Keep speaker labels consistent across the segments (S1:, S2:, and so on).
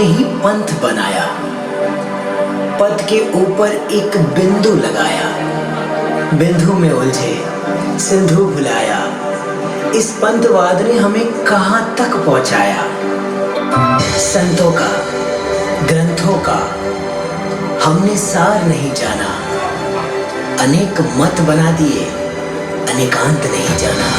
S1: ही पंथ बनाया, पथ के ऊपर एक बिंदु लगाया, बिंदु में उलझे सिंधु भुलाया। इस पंथवाद ने हमें कहां तक पहुंचाया। संतों का, ग्रंथों का हमने सार नहीं जाना, अनेक मत बना दिए, अनेकांत नहीं जाना।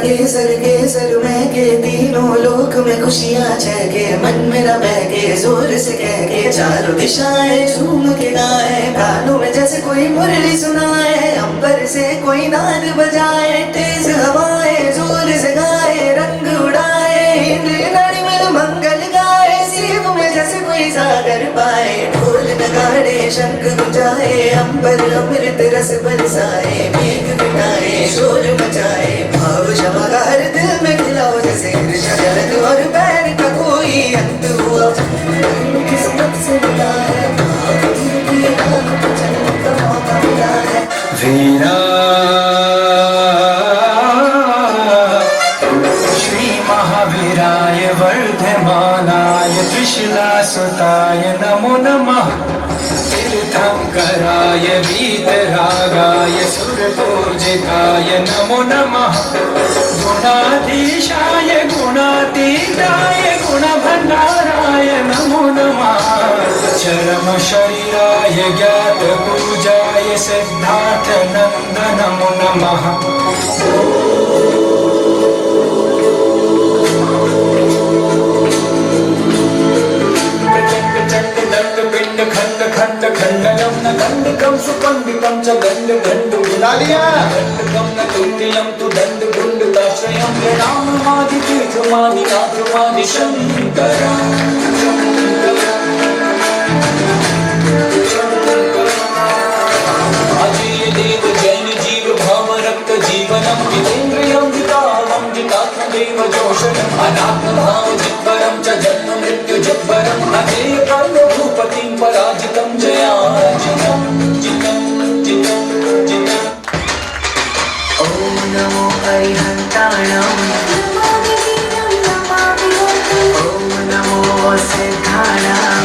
S2: केसर केसर में के तीनों लोक में खुशियाँ छके, मन मेरा बहके जोर से कह के चारों दिशाएं झूम के गाए। कानों में जैसे कोई मुरली सुनाए, अंबर से कोई नाद बजाए, तेज हवाएं जोर से गाए, रंग उड़ाए, इंद्र नाड़ी में मंगल गाए। शिव में जैसे कोई सागर पाए, ढोल नगाड़े शंख गुंजाए, अंबर अमृत रस बरसाए, मेघ मिटाए शोर मचाए, भाव शमगार दिल में खिलाओ जैसे शरद और पैर का कोई अंत हुआ। किस्मत से मिला है का मौका मिला है।
S3: वीरा श्री महावीराय वर्धमानाय त्रिशूलासुताय नमो नमः। तीर्थंकराय वीतरागाय सुरपूजिताय नमो नमः। गुणाधीशाय गुणातीताय गुणभंडाराय नमो नमः। चरम शरीराय ज्ञात पूजाय सिद्धार्थ नंद नमो नमः। पिंड खंड खंड खंडनम न खंडिकम सुपंडिकम च गंड गंड खंडकम न तुल्यम तु दंड गुंडताश्रयम प्रणामादि तीर्थमादि नाथमादि शंकरम। अजय देव जैन जीव भाव रक्त जीवनम जितेन्द्रियम जितावम जितात्मदेव जोषणम। अनात्म भाव जितवरम च जन्म मृत्यु जितवरम। अजेय कर्म भूपतिं पराजितं जयाजितं जितं जितं जितं।
S1: ओम नमो अरिहंताणं, ओम नमो सिद्धाणां,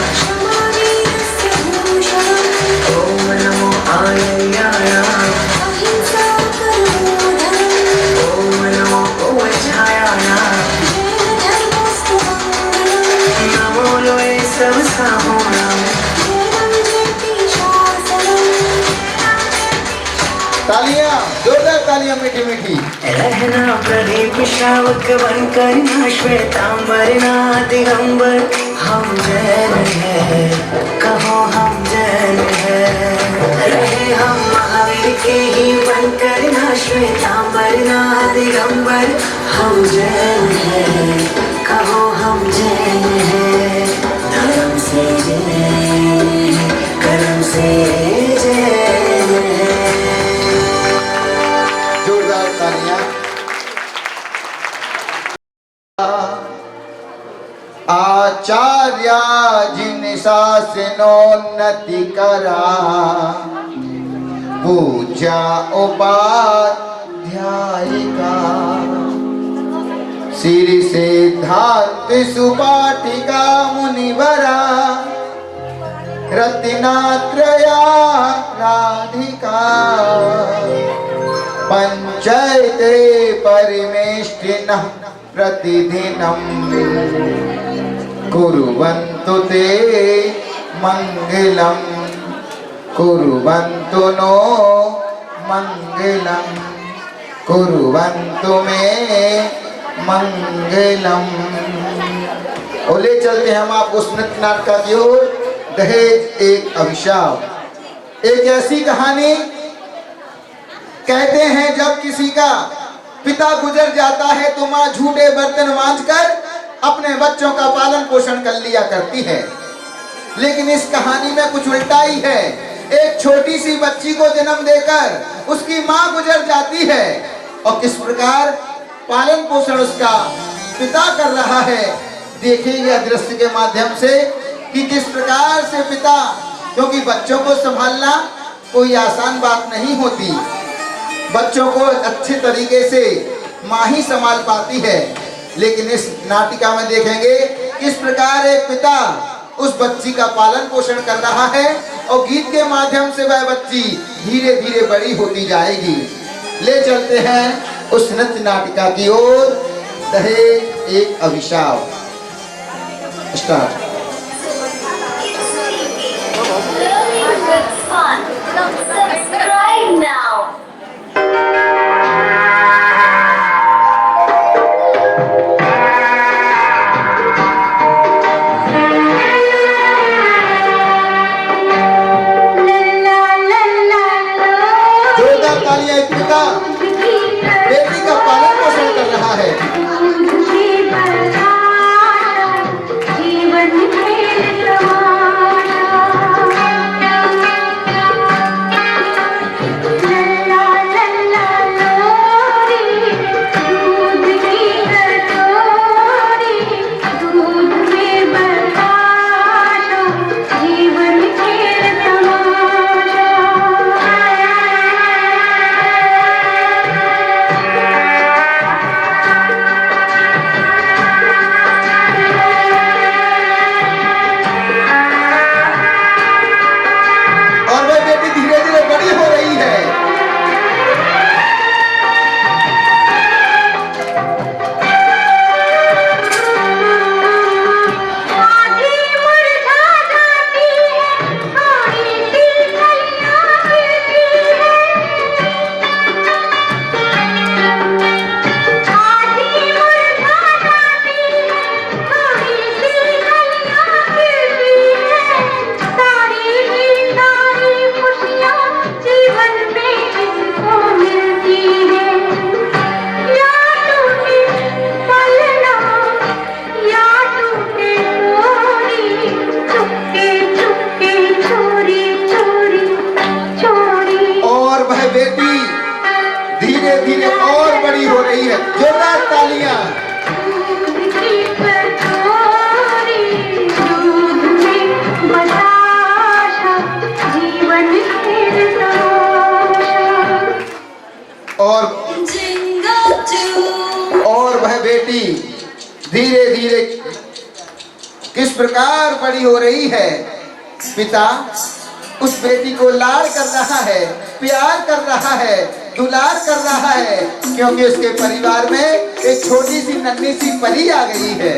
S1: ओम नमो आयर्याणां, ओम नमो ओझायाणां, नमो लोए सब साहोणां।
S4: तालियां, जोरदार तालियां मीठी मीठी।
S1: रहना प्रदीप श्रावक बनकर ना श्वेतांबर ना दिगंबर, हम जैन है कहो हम जैन है। रहे हम महावीर के ही बनकर ना श्वेतांबर ना दिगंबर, हम जैन है कहो हम जैन है। धर्म से जैन, कर्म से जैन है।
S4: जोरदार तालियां। आचार्य जिन शासनोन्नति करा, पूजा उपाध्यायिका। श्री सिद्धार्थ सुपाठिका मुनिवरा, रत्नात्रया राधिका। पंचैते परिमेष्टिनः प्रतिदिनं, कुर्वन्तु ते मंगलम, कुर्वन्तु नो मंगलम, कुर्वन्तु मे मंगलम। और ले चलते हैं हम आपको उस नृत्य नाटक की ओर, दहेज एक अभिशाप। एक ऐसी कहानी, कहते हैं जब किसी का पिता गुजर जाता है तो माँ झूठे बर्तन मांजकर अपने बच्चों का पालन पोषण कर लिया करती है। लेकिन इस कहानी में कुछ उल्टा ही है। एक छोटी सी बच्ची को जन्म देकर उसकी माँ गुजर जाती है और किस प्रकार पालन पोषण उसका पिता कर रहा है। देखिए दृश्य के माध्यम से कि किस प्रकार से पिता, क्योंकि बच्चों को संभालना कोई आसान बात नहीं होती, बच्चों को अच्छे तरीके से माँ ही संभाल पाती है। लेकिन इस नाटिका में देखेंगे किस प्रकार एक पिता उस बच्ची का पालन पोषण कर रहा है और गीत के माध्यम से वह बच्ची धीरे धीरे बड़ी होती जाएगी। ले चलते हैं उस नृत्य नाटिका की ओर, दहेज एक अभिशाप। Start.
S5: Learning with fun. Subscribe now.
S4: जोरदार तालियां। एक पिता बेटी का पालन पोषण कर रहा है। और वह बेटी धीरे धीरे किस प्रकार बड़ी हो रही है। पिता उस बेटी को लाड़ कर रहा है, प्यार कर रहा है, दुलार कर रहा है, क्योंकि उसके परिवार में एक छोटी सी नन्ही सी परी आ गई है।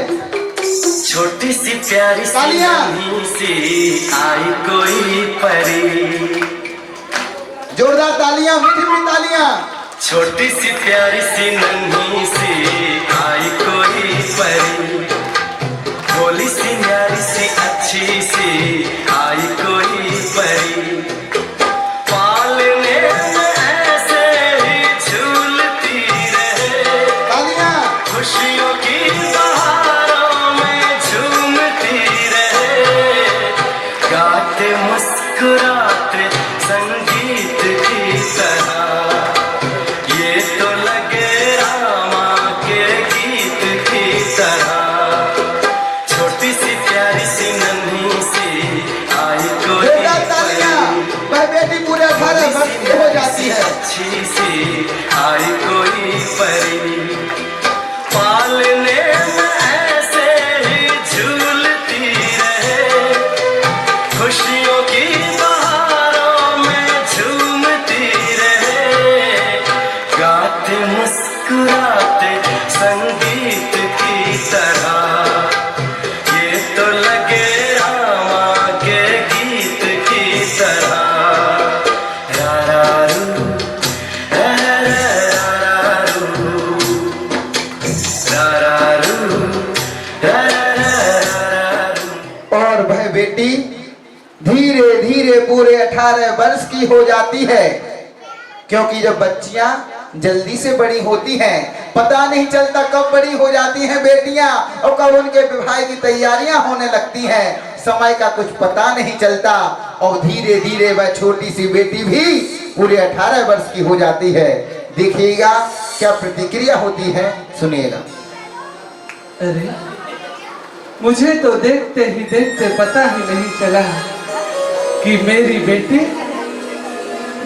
S1: छोटी सी प्यारी सी नन्ही सी आई कोई परी।
S4: जोरदार तालियां, मीठी मीठी तालियां।
S1: छोटी सी प्यारी सी नन्ही सी आई कोई परी, भोली सी न्यारी सी अच्छी सी आई कोई परी। पालने में ऐसे ही झूलती रहे, खुशियों की बहारों में झूमती रहे, गाते मुस्कुराते संगीत की तरह। ये तो लगे रामा के गीत की तरह। छोटी सी प्यारी सी नन्ही सी आई कोई परी,
S4: वह बेटी पूरे घर भक्ति हो जाती है।
S1: अच्छी सी आई कोई परी, पालने में ऐसे ही झूलती रहे, खुशियों की बहारों में झूमती रहे, गाते मुस्कुराते संगीत की तरह। ये तो लगे रामा के गीत की तरह। रा रा रू
S4: और वह बेटी धीरे धीरे पूरे 18 वर्ष की हो जाती है, क्योंकि जब बच्चियां जल्दी से बड़ी होती हैं, पता नहीं चलता कब बड़ी हो जाती हैं बेटियां और कब उनके विवाह की तैयारियां होने लगती हैं, समय का कुछ पता नहीं चलता। और धीरे धीरे वह छोटी सी बेटी भी पूरे 18 वर्ष की हो जाती है। देखिएगा क्या प्रतिक्रिया होती है, सुनिएगा।
S6: अरे मुझे तो देखते ही देखते पता ही नहीं चला कि मेरी बेटी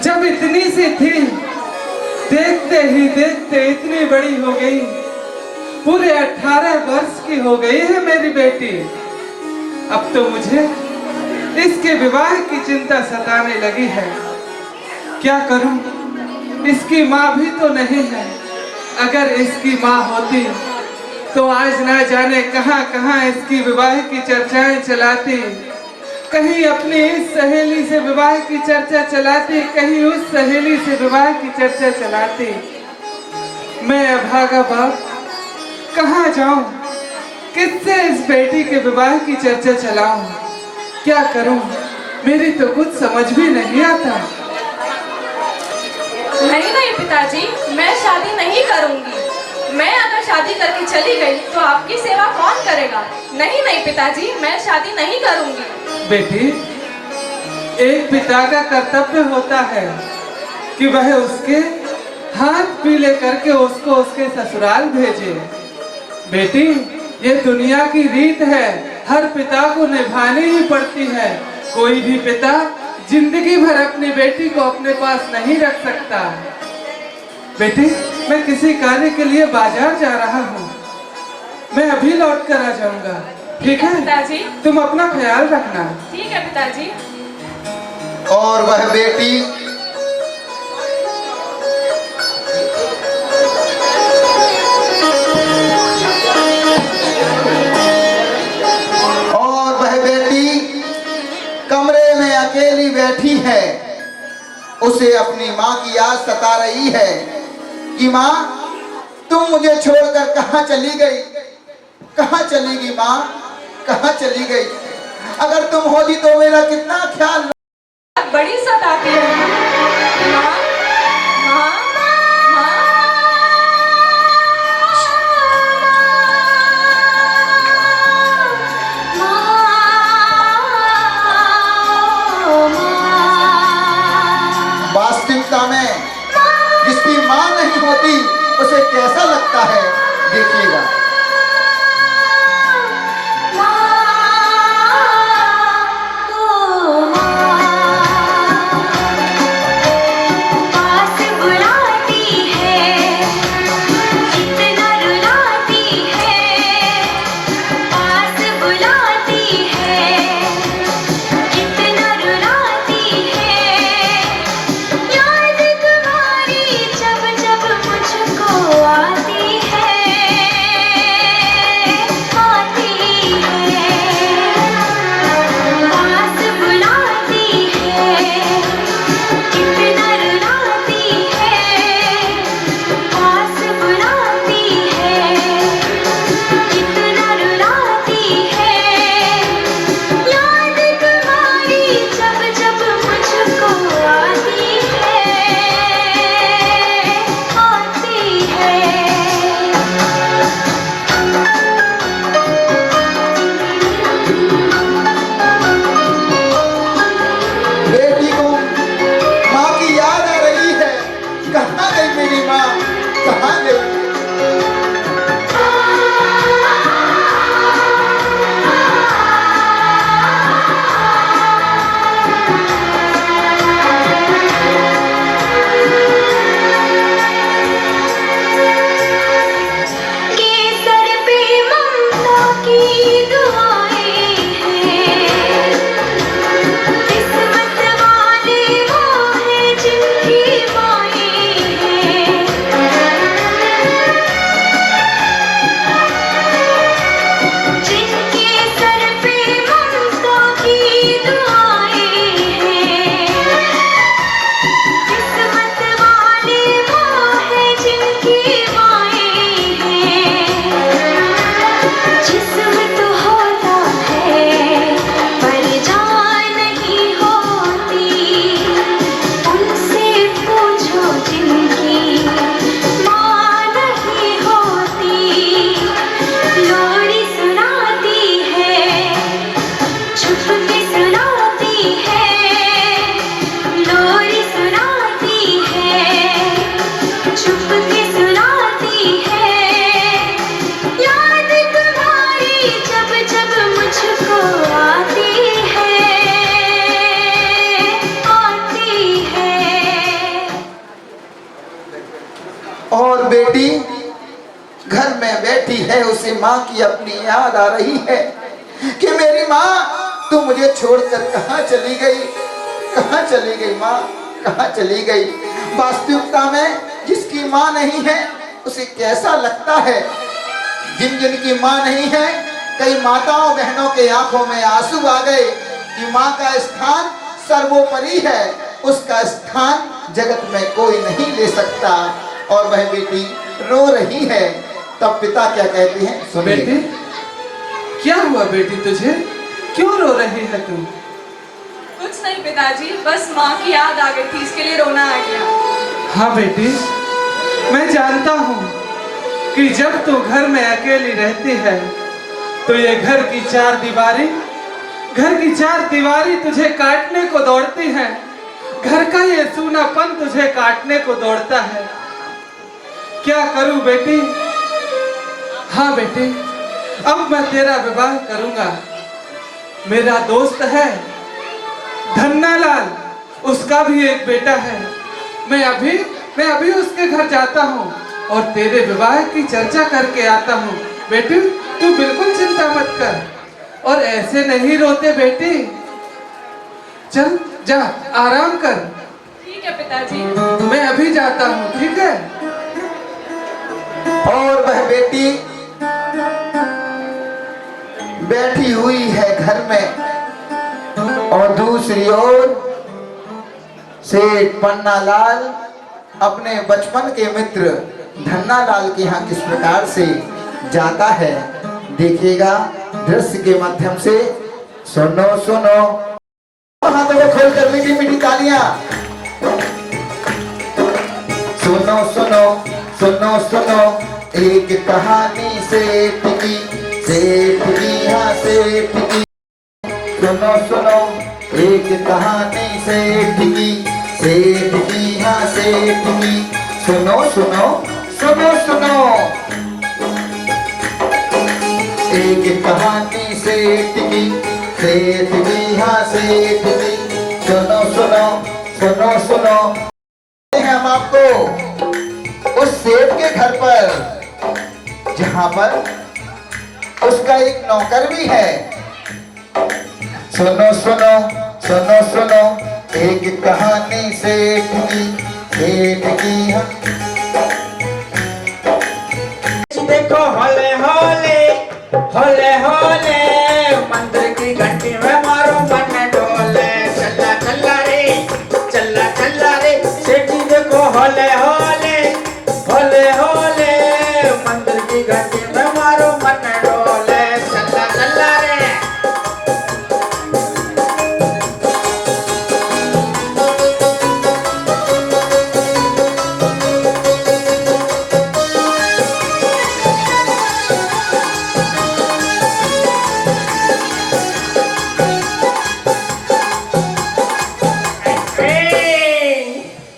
S6: जब इतनी सी थी, देखते ही देखते इतनी बड़ी हो गई, पूरे 18 वर्ष की हो गई है मेरी बेटी। अब तो मुझे इसके विवाह की चिंता सताने लगी है। क्या करूं, इसकी माँ भी तो नहीं है। अगर इसकी माँ होती तो आज ना जाने कहां कहां इसकी विवाह की चर्चाएं चलाती, कहीं अपनी इस सहेली से विवाह की चर्चा चलाती, कहीं उस सहेली से विवाह की चर्चा चलाती। मैं अभागा बाप कहां जाऊं, किससे इस बेटी के विवाह की चर्चा चलाऊं, क्या करूं, मेरी तो कुछ समझ भी नहीं आता।
S7: नहीं नहीं पिताजी, मैं शादी नहीं करूंगी। मैं अगर शादी करके चली गई तो आपकी सेवा कौन करेगा? नहीं नहीं पिताजी, मैं शादी नहीं करूंगी।
S6: बेटी, एक पिता का कर्तव्य होता है कि वह उसके हाथ पीले करके उसको उसके ससुराल भेजे। बेटी, ये दुनिया की रीत है, हर पिता को निभानी ही पड़ती है। कोई भी पिता जिंदगी भर अपनी बेटी को अपने पास नहीं रख सकता। बेटी, मैं किसी कार्य के लिए बाजार जा रहा हूँ, मैं अभी लौट कर आ जाऊंगा। ठीक है
S7: पिताजी,
S6: तुम अपना ख्याल रखना।
S7: ठीक है पिताजी।
S4: और वह बेटी कमरे में अकेली बैठी है। उसे अपनी माँ की याद सता रही है कि माँ, तुम मुझे छोड़कर कहाँ चली गई, कहाँ चलेगी माँ, कहाँ चली गई? अगर तुम होती तो मेरा कितना ख्याल।
S7: बड़ी सताती है माँ, माँ,
S4: वास्तविकता में जिसकी माँ नहीं होती उसे कैसा लगता है, देखिएगा। है उसे माँ की अपनी याद आ रही है कि मेरी माँ तू मुझे छोड़कर कहाँ चली गई, कहाँ चली गई माँ, कहाँ चली गई। वास्तविकता में जिसकी माँ नहीं है उसे कैसा लगता है। जिनकी माँ नहीं है, कई माताओं बहनों के आंखों में आंसू आ गए कि माँ का स्थान सर्वोपरि है, उसका स्थान जगत में कोई नहीं ले सकता। और वह बेटी रो रही है। तब पिता क्या कहते हैं, सुनिए।
S6: बेटी, क्या हुआ बेटी तुझे? क्यों रो रही है तू?
S7: कुछ नहीं पिताजी, बस माँ की याद आ गई थी, इसके लिए रोना आ गया।
S6: हाँ बेटी, मैं जानता हूँ कि जब तू घर में अकेली रहती है तो ये घर की चार दीवारी तुझे काटने को दौड़ती है। घर का ये सूनापन तुझे काटने को दौड़ता है। क्या करूं बेटी? हाँ बेटी, अब मैं तेरा विवाह करूंगा। मेरा दोस्त है धन्नालाल, उसका भी एक बेटा है। मैं अभी उसके घर जाता हूँ और तेरे विवाह की चर्चा करके आता हूँ। बेटी, तू बिल्कुल चिंता मत कर। और ऐसे नहीं रोते बेटी। चल जा, आराम कर।
S7: ठीक है पिताजी।
S6: मैं अभी जाता हूँ, ठीक है?
S4: और वह बेटी बैठी हुई है घर में और दूसरी ओर सेठ पन्नालाल अपने बचपन के मित्र धन्नालाल के यहाँ किस प्रकार से जाता है, देखिएगा दृश्य के माध्यम से। सुनो सुनो, हाथों को खोल कर मीठी मीठी तालियां। सुनो सुनो सुनो सुनो, एक कहानी सेठ की, हाँ सेठ की। सुनो सुनो, एक कहानी सेठ की, हाँ सेठ की। सुनो सुनो सुनो सुनो, एक कहानी सेठ की, हाँ सेठ की। सुनो सुनो सुनो सुनो, हम आपको उस सेठ के घर पर जहां पर उसका एक नौकर भी है। सुनो सुनो सुनो सुनो, एक कहानी सेठ की, हाँ।
S3: देखो होले होले होले होले, मंदिर की घंटी में मारो मन डोले। चला चला रे, चला चला रे, सेठी देखो होले होले होले होले, मंदिर की घंटी में मारो मन डोले। चला चला रे।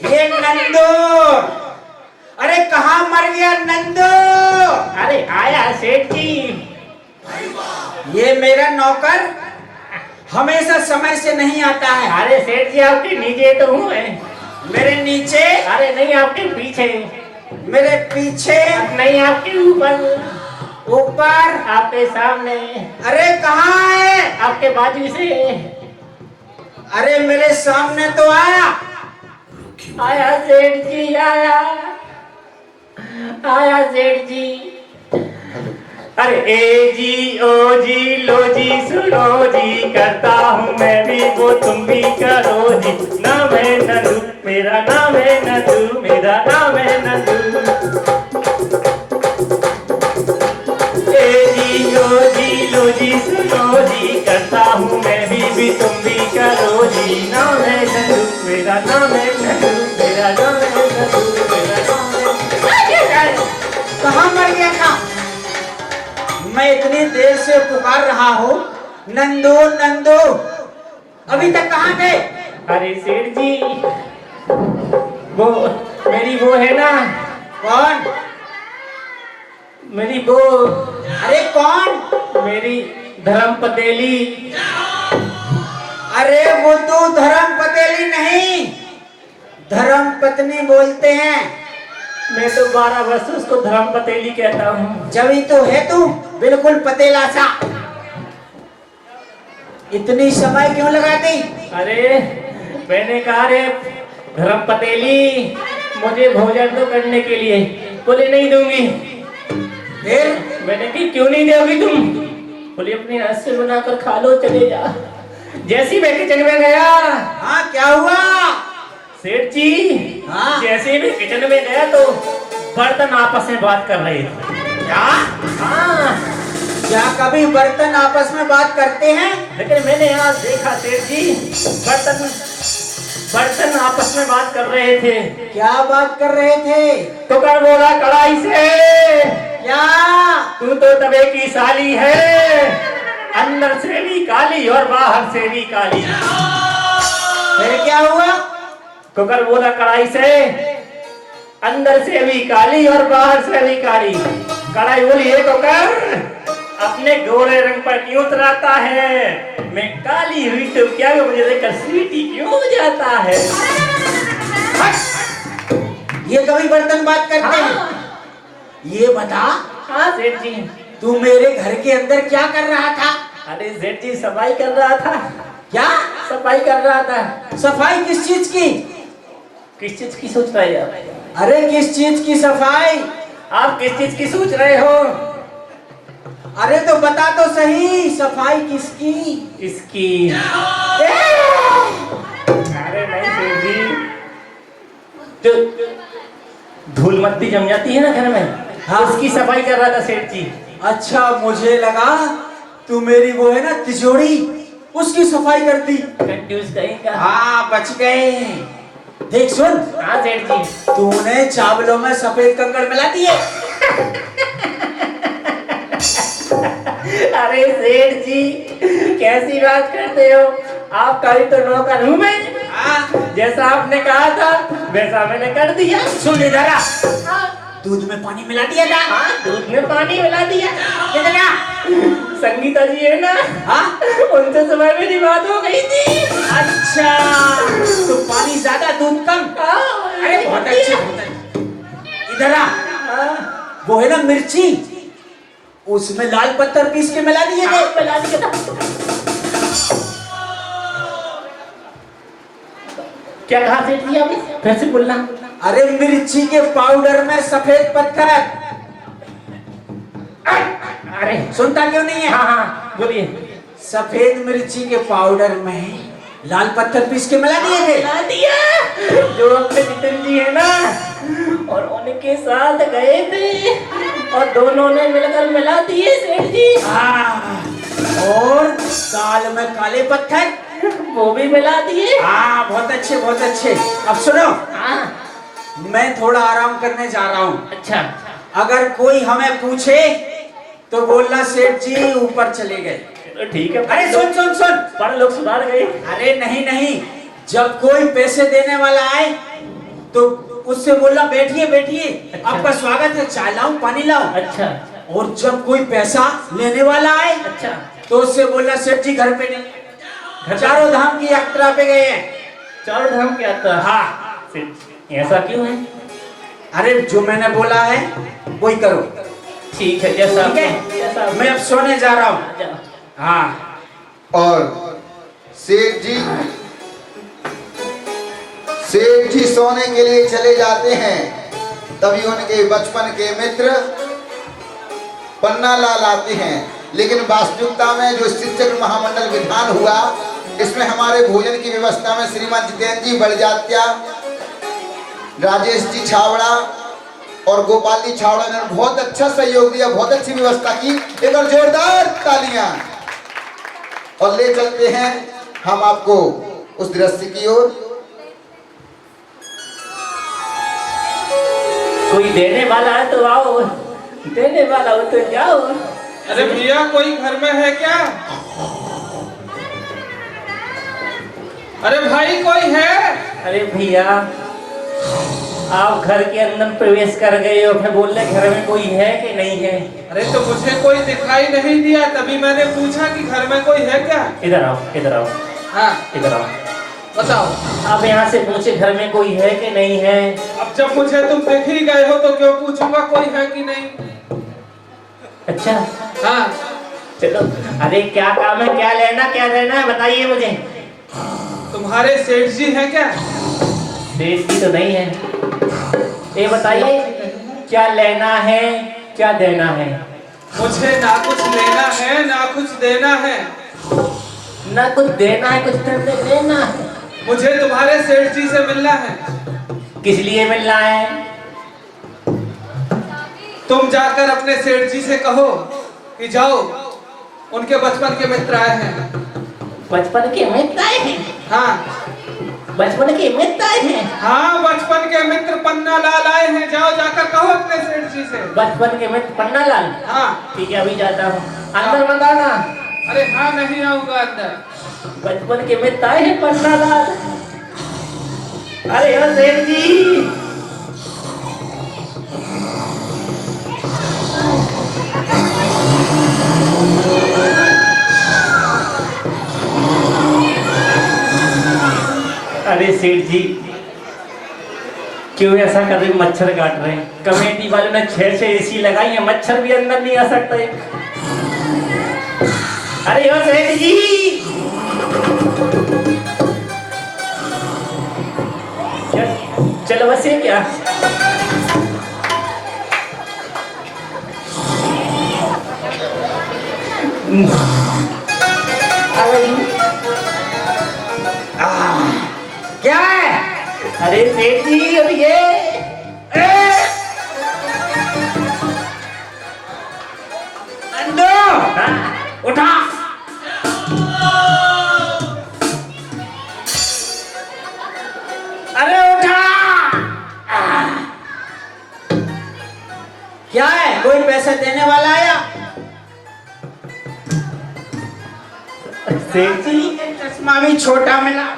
S3: ये नंदू, अरे कहाँ मर गया नंदू? अरे आया सेठ जी। ये मेरा नौकर हमेशा समय से नहीं आता है। अरे सेठ जी, आपके नीचे तो हूँ मेरे नीचे? अरे नहीं, आपके पीछे। मेरे पीछे नहीं, आपके ऊपर। ऊपर? आपके सामने। अरे कहाँ है? आपके बाजू से। अरे मेरे सामने तो आया। आया सेठ जी, आया सेठ जी। अरे ए जी ओ जी लो जी सुनो जी, करता हूँ मैं भी वो तुम भी करो जी। नाम है नंदू, मेरा नाम है नंदू, मेरा नाम है नंदू। ए जी ओ जी लो जी सुनो जी, करता हूँ मैं भी तुम भी करो जी। नाम है नंदू, मेरा नाम है नंदू, मेरा नाम है नंदू, मेरा नाम है। कहाँ मर गया था? मैं इतनी देर से पुकार रहा हूँ, नंदू नंदू, अभी तक कहाँ गए? अरे सेठ जी, वो मेरी वो है ना। कौन? मेरी वो। अरे कौन? मेरी धर्म पतेली। अरे वो तो धर्म पतेली नहीं, धर्म पत्नी बोलते हैं।
S8: मैं तो 12 वर्ष से उसको धर्म पतेली कहता हूँ।
S9: जभी तो है तू बिल्कुल पतेला सा। इतनी समय क्यों लगा दी?
S8: अरे मैंने कहा रे धर्म पतेली मुझे भोजन तो करने के लिए, बोले नहीं दूंगी।
S9: फिर
S8: मैंने कही क्यों नहीं दोगी तुम? बोले अपने हाथ से बनाकर खा लो, चले जा। जैसी मैं किचन में गया,
S9: हाँ क्या हुआ?
S8: सेठ जी
S9: हाँ?
S8: जैसे मैं किचन में गया तो बर्तन आपस में बात कर रहे थे।
S9: क्या?
S8: हाँ,
S9: क्या कभी बर्तन आपस में बात करते हैं?
S8: लेकिन मैंने आज देखा सेठ जी बर्तन आपस में बात कर रहे थे।
S9: क्या बात कर रहे थे?
S8: तो कर बोला कढ़ाई से,
S9: क्या?
S8: तू तो तवे की साली है, अंदर से भी काली और बाहर से भी काली।
S9: फिर क्या हुआ?
S8: कुकर बोला कढ़ाई से, अंदर से भी काली और बाहर से भी काली। कढ़ाई बोली ये कुकर अपने गोरे रंग पर क्यों उतराता है? मैं काली हुई तो क्या मुझे देखकर सीटी क्यों बजाता है?
S9: ये कभी बर्तन बात करते हैं? ये बता,
S8: हाँ सेठ जी।
S9: तू मेरे घर के अंदर क्या कर रहा था?
S8: अरे सेठ जी सफाई कर रहा था।
S9: क्या
S8: सफाई कर रहा था।
S9: सफाई किस चीज की?
S8: किस चीज की सोच रहे हैं आप?
S9: अरे किस चीज की सफाई?
S8: आप किस चीज की सोच रहे हो?
S9: अरे तो बता तो सही, सफाई किसकी?
S8: इसकी। अरे नहीं सेठ जी, जो धूल मट्टी जम जाती है ना घर में,
S9: हाँ।
S8: उसकी सफाई कर रहा था सेठ जी।
S9: अच्छा मुझे लगा तू मेरी वो है ना तिजोरी, उसकी सफाई करती।
S8: कंफ्यूज कहीं का।
S9: हाँ बच गए। देख सुन,
S8: हाँ सेठ जी।
S9: तूने चावलों में सफेद कंकड़ मिला दिए।
S8: अरे सेठ जी कैसी बात करते हो? आपका भी तो नौकर हूँ मैं।
S9: हाँ?
S8: जैसा आपने कहा था वैसा मैंने कर दिया।
S9: सुन इधर आ, दूध में पानी मिला दिया था।
S8: हाँ, दूध में पानी मिला दिया।
S9: इधर आ।
S8: संगीता जी है ना,
S9: हाँ?
S8: उनसे सुबह मेरी बात हो गई थी।
S9: अच्छा तो पानी ज्यादा दूध कम। अरे बहुत अच्छे, बहुत अच्छे। इधर आ, वो है ना मिर्ची, उसमें लाल पत्थर पीस के मिला दिए थे।
S8: मिला दिया था। क्या कहा सेठ जी आपने? फिर से बोलना।
S9: अरे मिर्ची के पाउडर में सफेद पत्थर।
S8: अरे
S9: सुनता क्यों नहीं है?
S8: हाँ हाँ बोलिए।
S9: सफेद मिर्ची के पाउडर में लाल पत्थर पीस के मिला दिए थे।
S8: मिला दिया। जो अपने जितन जी है ना, और उनके साथ गए थे और दोनों ने मिलकर मिला दिए सेठ जी।
S9: हाँ, और दाल में काले पत्थर,
S8: वो भी मिला दिए।
S9: हाँ बहुत अच्छे, बहुत अच्छे। अब सुनो,
S8: हाँ
S9: मैं थोड़ा आराम करने जा रहा हूँ।
S8: अच्छा।
S9: अगर कोई हमें पूछे तो बोलना सेठ जी ऊपर चले गए।
S8: तो ठीक है।
S9: अरे सुन सुन सुन,
S8: पर लोग सुधार गए।
S9: अरे नहीं नहीं, जब कोई पैसे देने वाला आए तो उससे बोलना बैठिए बैठिए,
S8: अच्छा।
S9: आपका स्वागत है, चाय लाऊं पानी लाऊं।
S8: अच्छा
S9: और जब कोई पैसा लेने वाला आए
S8: अच्छा।
S9: तो उससे बोलना सेठ जी घर पे नहीं, चारों धाम की यात्रा पे गए हैं।
S8: चारों धाम की यात्रा।
S9: हाँ।
S8: सेठ ऐसा क्यों है?
S9: अरे जो मैंने बोला है वही करो।
S8: ठीक है, जैसा
S9: ठीक है,
S8: जैसा
S9: मैं अब सोने जा रहा हूँ।
S8: जाओ।
S9: हाँ।
S4: और सेठ जी सोने के लिए चले जाते हैं। तभी उनके बचपन के मित्र पन्ना लाल आते हैं। लेकिन वास्तविकता में जो शिक्षक महामंडल विधान हुआ, इसमें हमारे भोजन की व्यवस्था में श्रीमान जितेंद्र जी बड़जात्या, राजेश जी छावड़ा और गोपाल जी छावड़ा ने बहुत अच्छा सहयोग दिया, बहुत अच्छी व्यवस्था की। एक और जोरदार तालियां। और ले चलते हैं हम आपको उस दृश्य की ओर।
S8: कोई देने वाला है तो आओ, देने वाला हो तो जाओ।
S6: अरे भैया कोई घर में है क्या? अरे भाई कोई है?
S8: अरे भैया आप घर के अंदर प्रवेश कर गए हो, फिर बोल रहे घर में कोई है कि नहीं है?
S6: अरे तो मुझे कोई दिखाई नहीं दिया, तभी मैंने पूछा कि घर में कोई है क्या?
S8: इधर आओ, इधर आओ,
S6: हाँ
S8: इधर आओ।
S6: बताओ।
S8: अब यहाँ से पूछे घर में कोई है कि नहीं है।
S6: अब जब मुझे तुम देख ही गए हो तो क्यों पूछूंगा कोई है कि नहीं।
S8: अच्छा
S6: हाँ
S8: चलो, अरे क्या काम है, क्या लेना क्या देना है बताइए मुझे।
S6: तुम्हारे सेठ जी हैं क्या?
S8: सेठ जी तो नहीं है। ये बताइए क्या लेना है क्या देना है।
S6: मुझे ना कुछ लेना है ना कुछ देना है।
S8: ना कुछ देना है कुछ देना है।
S6: मुझे तुम्हारे सेठ जी से मिलना है।
S8: किस लिए मिलना है?
S6: तुम जाकर अपने सेठ जी से कहो कि जाओ, उनके बचपन के मित्र आए हैं।
S8: बचपन के मित्र आए हैं?
S6: हाँ
S8: बचपन के मित्र आए हैं?
S6: हाँ, बचपन के मित्र पन्ना लाल आए हैं। जाओ जाकर कहो अपने सेठ जी से।
S8: बचपन के मित्र पन्ना लाल?
S6: हाँ
S8: ठीक है अभी जाता हूँ। अंदर मत आना।
S6: अरे हाँ नहीं आऊंगा अंदर।
S8: बचपन के मित्र आए हैं पन्ना लाल। अरे यार सेठ जी, अरे सेठ जी क्यों ऐसा कर रहे, मच्छर काट रहे हैं। कमेटी वालों ने 6 एसी लगाई है, मच्छर भी अंदर नहीं आ सकते। अरे ओ सेठ जी, चलो बस ये क्या।
S9: क्या है?
S8: अरे सेठ जी अब ये
S9: नंदू उठा। अरे उठा। क्या है? कोई पैसे देने वाला आया?
S8: सेठ जी
S9: चश्मा भी छोटा मिला।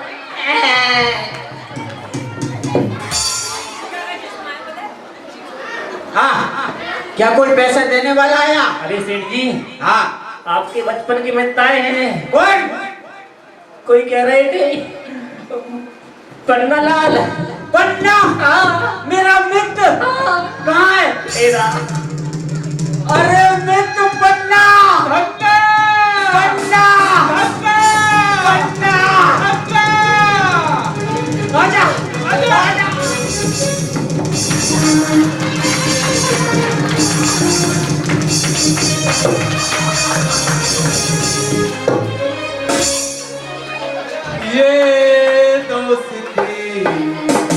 S9: हाँ, क्या कोई पैसा देने वाला आया?
S8: अरे सेठ जी
S9: हाँ।
S8: आपके बचपन के मित्र आए हैं।
S9: कौन?
S8: कोई कह रहे थे पन्ना लाल।
S9: पन्ना? मेरा मित्र कहाँ है?
S8: तेरा।
S9: अरे मित्र पन्ना। पन्ना पन्ना पन्ना। आजा आजा आजा।
S6: ये दोस्ती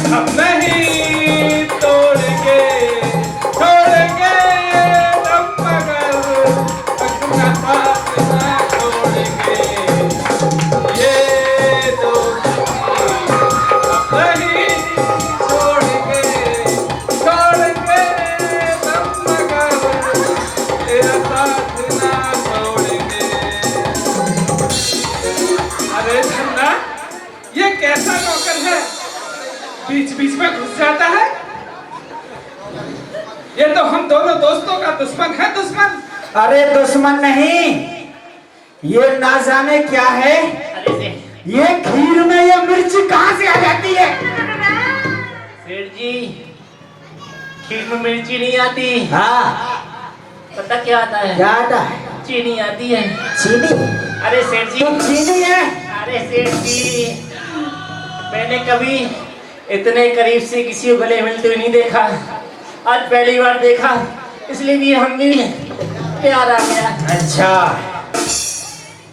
S6: हम नहीं तोड़ेंगे, छोड़ेंगे हम मगर अपना साथ ना छोड़ेंगे। ये दोस्ती हम नहीं छोड़ेंगे, छोड़ेंगे हम मगर तेरा साथ ना छोड़ेंगे। अरे धन्ना, ये कैसा नौकर है, बीच बीच में घुस जाता है। ये तो हम दोनों दोस्तों का दुश्मन है, दुश्मन।
S9: अरे दुश्मन नहीं, ये ना जाने क्या है। ये खीर में ये मिर्ची कहाँ से आ जाती है?
S8: सेठ जी खीर में मिर्ची नहीं आती।
S9: हाँ,
S8: पता क्या आता है?
S9: क्या आता है?
S8: चीनी आती है।
S9: चीनी?
S8: अरे सेठ जी,
S9: तो चीनी है।
S8: अरे सेठ जी मैंने कभी इतने करीब से किसी को गले मिलते हुए नहीं देखा, आज पहली बार देखा, इसलिए भी हम भी प्यार आ गया।
S9: अच्छा,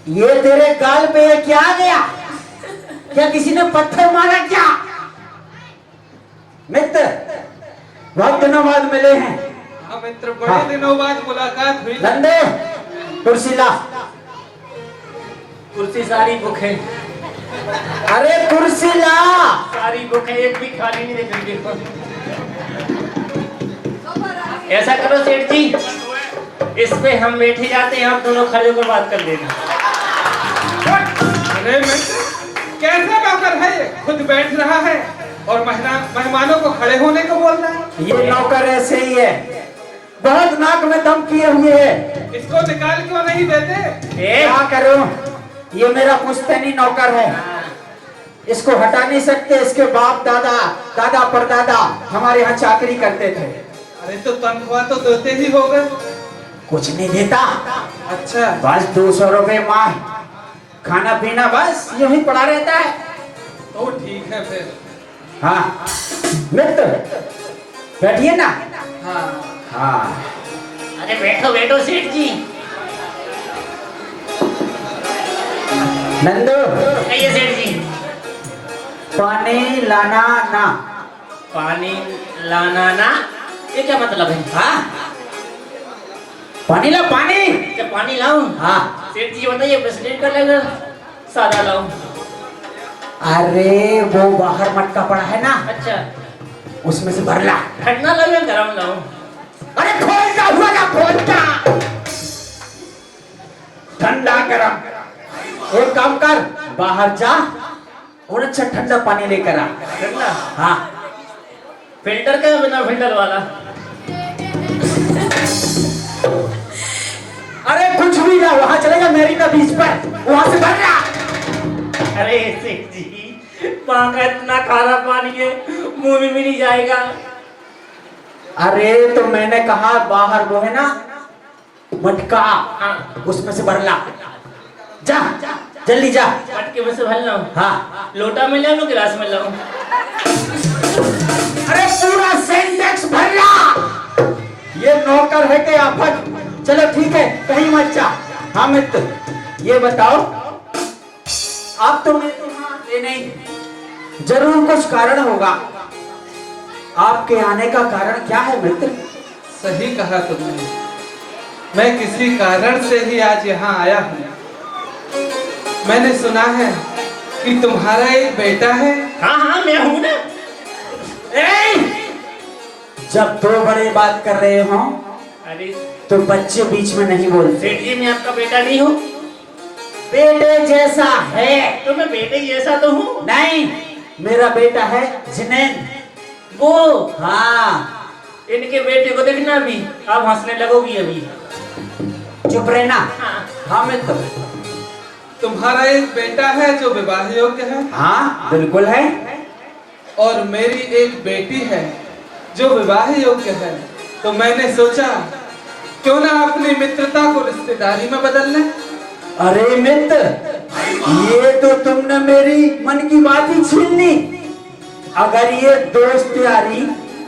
S9: ये तेरे गाल पे ये क्या आ गया? क्या किसी ने पत्थर मारा क्या? मित्र बहुत दिनों बाद मिले हैं।
S6: हाँ मित्र, बड़े दिनों बाद मुलाकात हुई।
S9: नंदे कुर्सी ला।
S8: कुर्सी सारी बुक है।
S9: अरे कुर्सी ला।
S8: सारी बुक है, एक भी खाली नहीं देखेंगे। ऐसा करो सेठ जी, इस पे हम बैठे जाते हैं, आप दोनों खड़े होकर बात कर लेना।
S6: अरे मित्र, कैसा नौकर है ये, खुद बैठ रहा है और मेहमानों को खड़े होने को बोल रहा है।
S9: ये नौकर ऐसे ही है, बहुत नाक में दम किए हुए है।
S6: इसको निकाल क्यों नहीं देते?
S9: क्या करूं, ये मेरा पुश्तैनी नौकर है। इसको हटा नहीं सकते। इसके बाप दादा दादा परदादा हमारे यहाँ चाकरी करते थे।
S6: अरे तो तनख्वाह तो देते ही होगे।
S9: कुछ नहीं देता,
S6: अच्छा
S9: बस 200 रुपए माह, खाना पीना बस यूं ही पड़ा रहता है।
S6: तो ठीक है फिर।
S9: हाँ मित्र बैठिए ना।
S6: हाँ
S9: हाँ
S8: अरे बैठो बैठो सेठ जी।
S9: नंदू
S8: कहिए सेठ जी।
S9: पानी लाना ना।
S8: पानी लाना ना, ये क्या मतलब है?
S9: हाँ पानी ला पानी।
S8: क्या पानी लाऊं?
S9: हाँ
S8: सेठ जी बताइए, प्रेसिडेंट का लेगा सादा लाऊं?
S9: अरे वो बाहर मटका पड़ा है ना,
S8: अच्छा
S9: उसमें से भर ला।
S8: ठंडा लाऊं या गरम लाऊं?
S9: अरे खोलता हुआ ना खोलता, ठंडा गरम। एक काम कर, बाहर जा और अच्छा ठंडा पानी लेकर आ।
S8: ठंडा?
S9: हाँ
S8: फिल्टर का बिना फिल्टर वाला?
S9: अरे कुछ भी ना, वहां चलेगा मेरीना बीच पर, वहां से भर ला।
S8: अरे सेठ जी, वहां का इतना खारा पानी है, मुंह में भी नहीं जाएगा।
S9: अरे तो मैंने कहा बाहर वो है ना मटका,
S8: हाँ
S9: उसमें से भर ला। जा जल्दी जा।
S8: मटके में से भर लाऊं?
S9: हाँ
S8: लोटा में लाऊं, गिलास में लाऊं?
S9: अरे पूरा सेंटेक्स भर ला। ये नौकर है के आफत। चलो ठीक है, कहीं मत जा। हाँ मित्र ये बताओ, आप तो नहीं, जरूर कुछ कारण होगा। आपके आने का कारण क्या है मित्र?
S6: सही कहा तुमने, मैं किसी कारण से ही आज यहाँ आया हूँ। मैंने सुना है कि तुम्हारा एक बेटा है।
S8: हाँ हाँ मैं हूँ ना।
S9: जब दो बड़े बात कर रहे हो
S8: अरे
S9: तो बच्चे बीच में नहीं बोलते।
S8: सेठ जी मैं आपका बेटा नहीं हूँ?
S9: बेटे जैसा है।
S8: तो मैं बेटे जैसा तो हूँ।
S9: नहीं, मेरा बेटा है जिनेन।
S8: वो
S9: हाँ
S8: इनके बेटे को देखना अभी, आप हंसने लगोगी अभी।
S9: चुप रहना।
S8: हाँ
S9: हाँ मित्र,
S6: तुम्हारा एक बेटा है जो विवाह योग्य है।
S9: हाँ बिल्कुल है।
S6: और मेरी एक बेटी है जो विवाह योग्य है। तो मैंने सोचा क्यों ना अपनी मित्रता को रिश्तेदारी में बदल लें।
S9: अरे मित्र, ये तो तुमने मेरी मन की बात ही छीन ली। अगर ये दोस्त यारी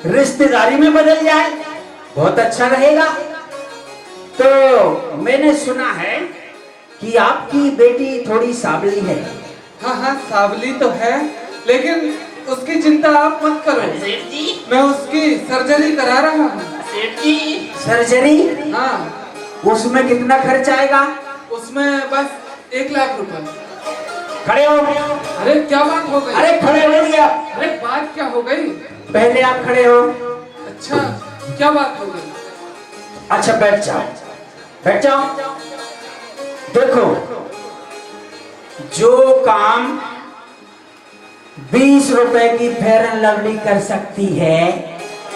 S9: रिश्तेदारी में बदल जाए बहुत अच्छा रहेगा। तो मैंने सुना है कि आपकी बेटी थोड़ी सावली है।
S6: हाँ हाँ सावली तो है, लेकिन उसकी चिंता आप मत करो।
S8: सेठ जी,
S6: मैं उसकी सर्जरी करा रहा हूँ।
S8: सेठ जी
S9: सर्जरी?
S6: हाँ
S9: उसमें कितना खर्च आएगा?
S6: उसमें बस 1 लाख रुपए।
S9: खड़े हो।
S6: अरे क्या बात हो गई?
S9: अरे खड़े हो गया।
S6: अरे बात क्या हो गई?
S9: पहले आप खड़े हो।
S6: अच्छा क्या बात हो गई?
S9: अच्छा बैठ जाओ, बैठ जाओ। देखो, जो काम 20 रुपए की फेयर एंड लवली कर सकती है,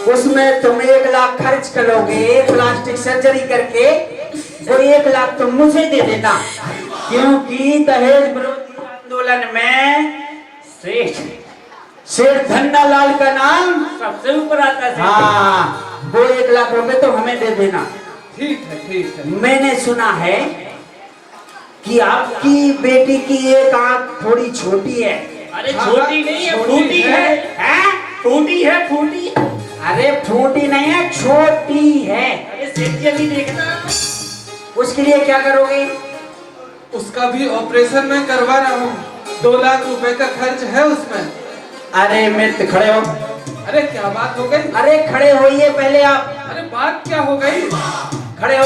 S9: उसमें तुम 1 लाख खर्च करोगे प्लास्टिक सर्जरी करके, वो 1 लाख तुम मुझे दे देना। क्योंकि दहेज विरोधी आंदोलन में शेठ धन्नालाल का नाम
S8: सबसे ऊपर आता है।
S9: हाँ, वो 1 लाख रुपए तो हमें दे देना।
S6: ठीक है ठीक है।
S9: मैंने सुना है कि आपकी बेटी की एक आंख थोड़ी छोटी है।
S8: अरे
S6: हाँ,
S8: छोटी नहीं है,
S6: छोटी
S8: फूटी है।
S9: हैं?
S8: फूटी है, फूटी।
S9: अरे फूटी नहीं है, छोटी है।
S8: अरे सेठ जी अभी देखना।
S9: उसके लिए क्या करोगे?
S6: उसका भी ऑपरेशन मैं करवा रहा हूँ। 2 लाख रुपए का खर्च है उसमें।
S9: अरे मित्र खड़े हो।
S6: अरे क्या बात हो गई?
S9: अरे खड़े होइए पहले आप।
S6: अरे बात क्या हो गई?
S9: खड़े हो।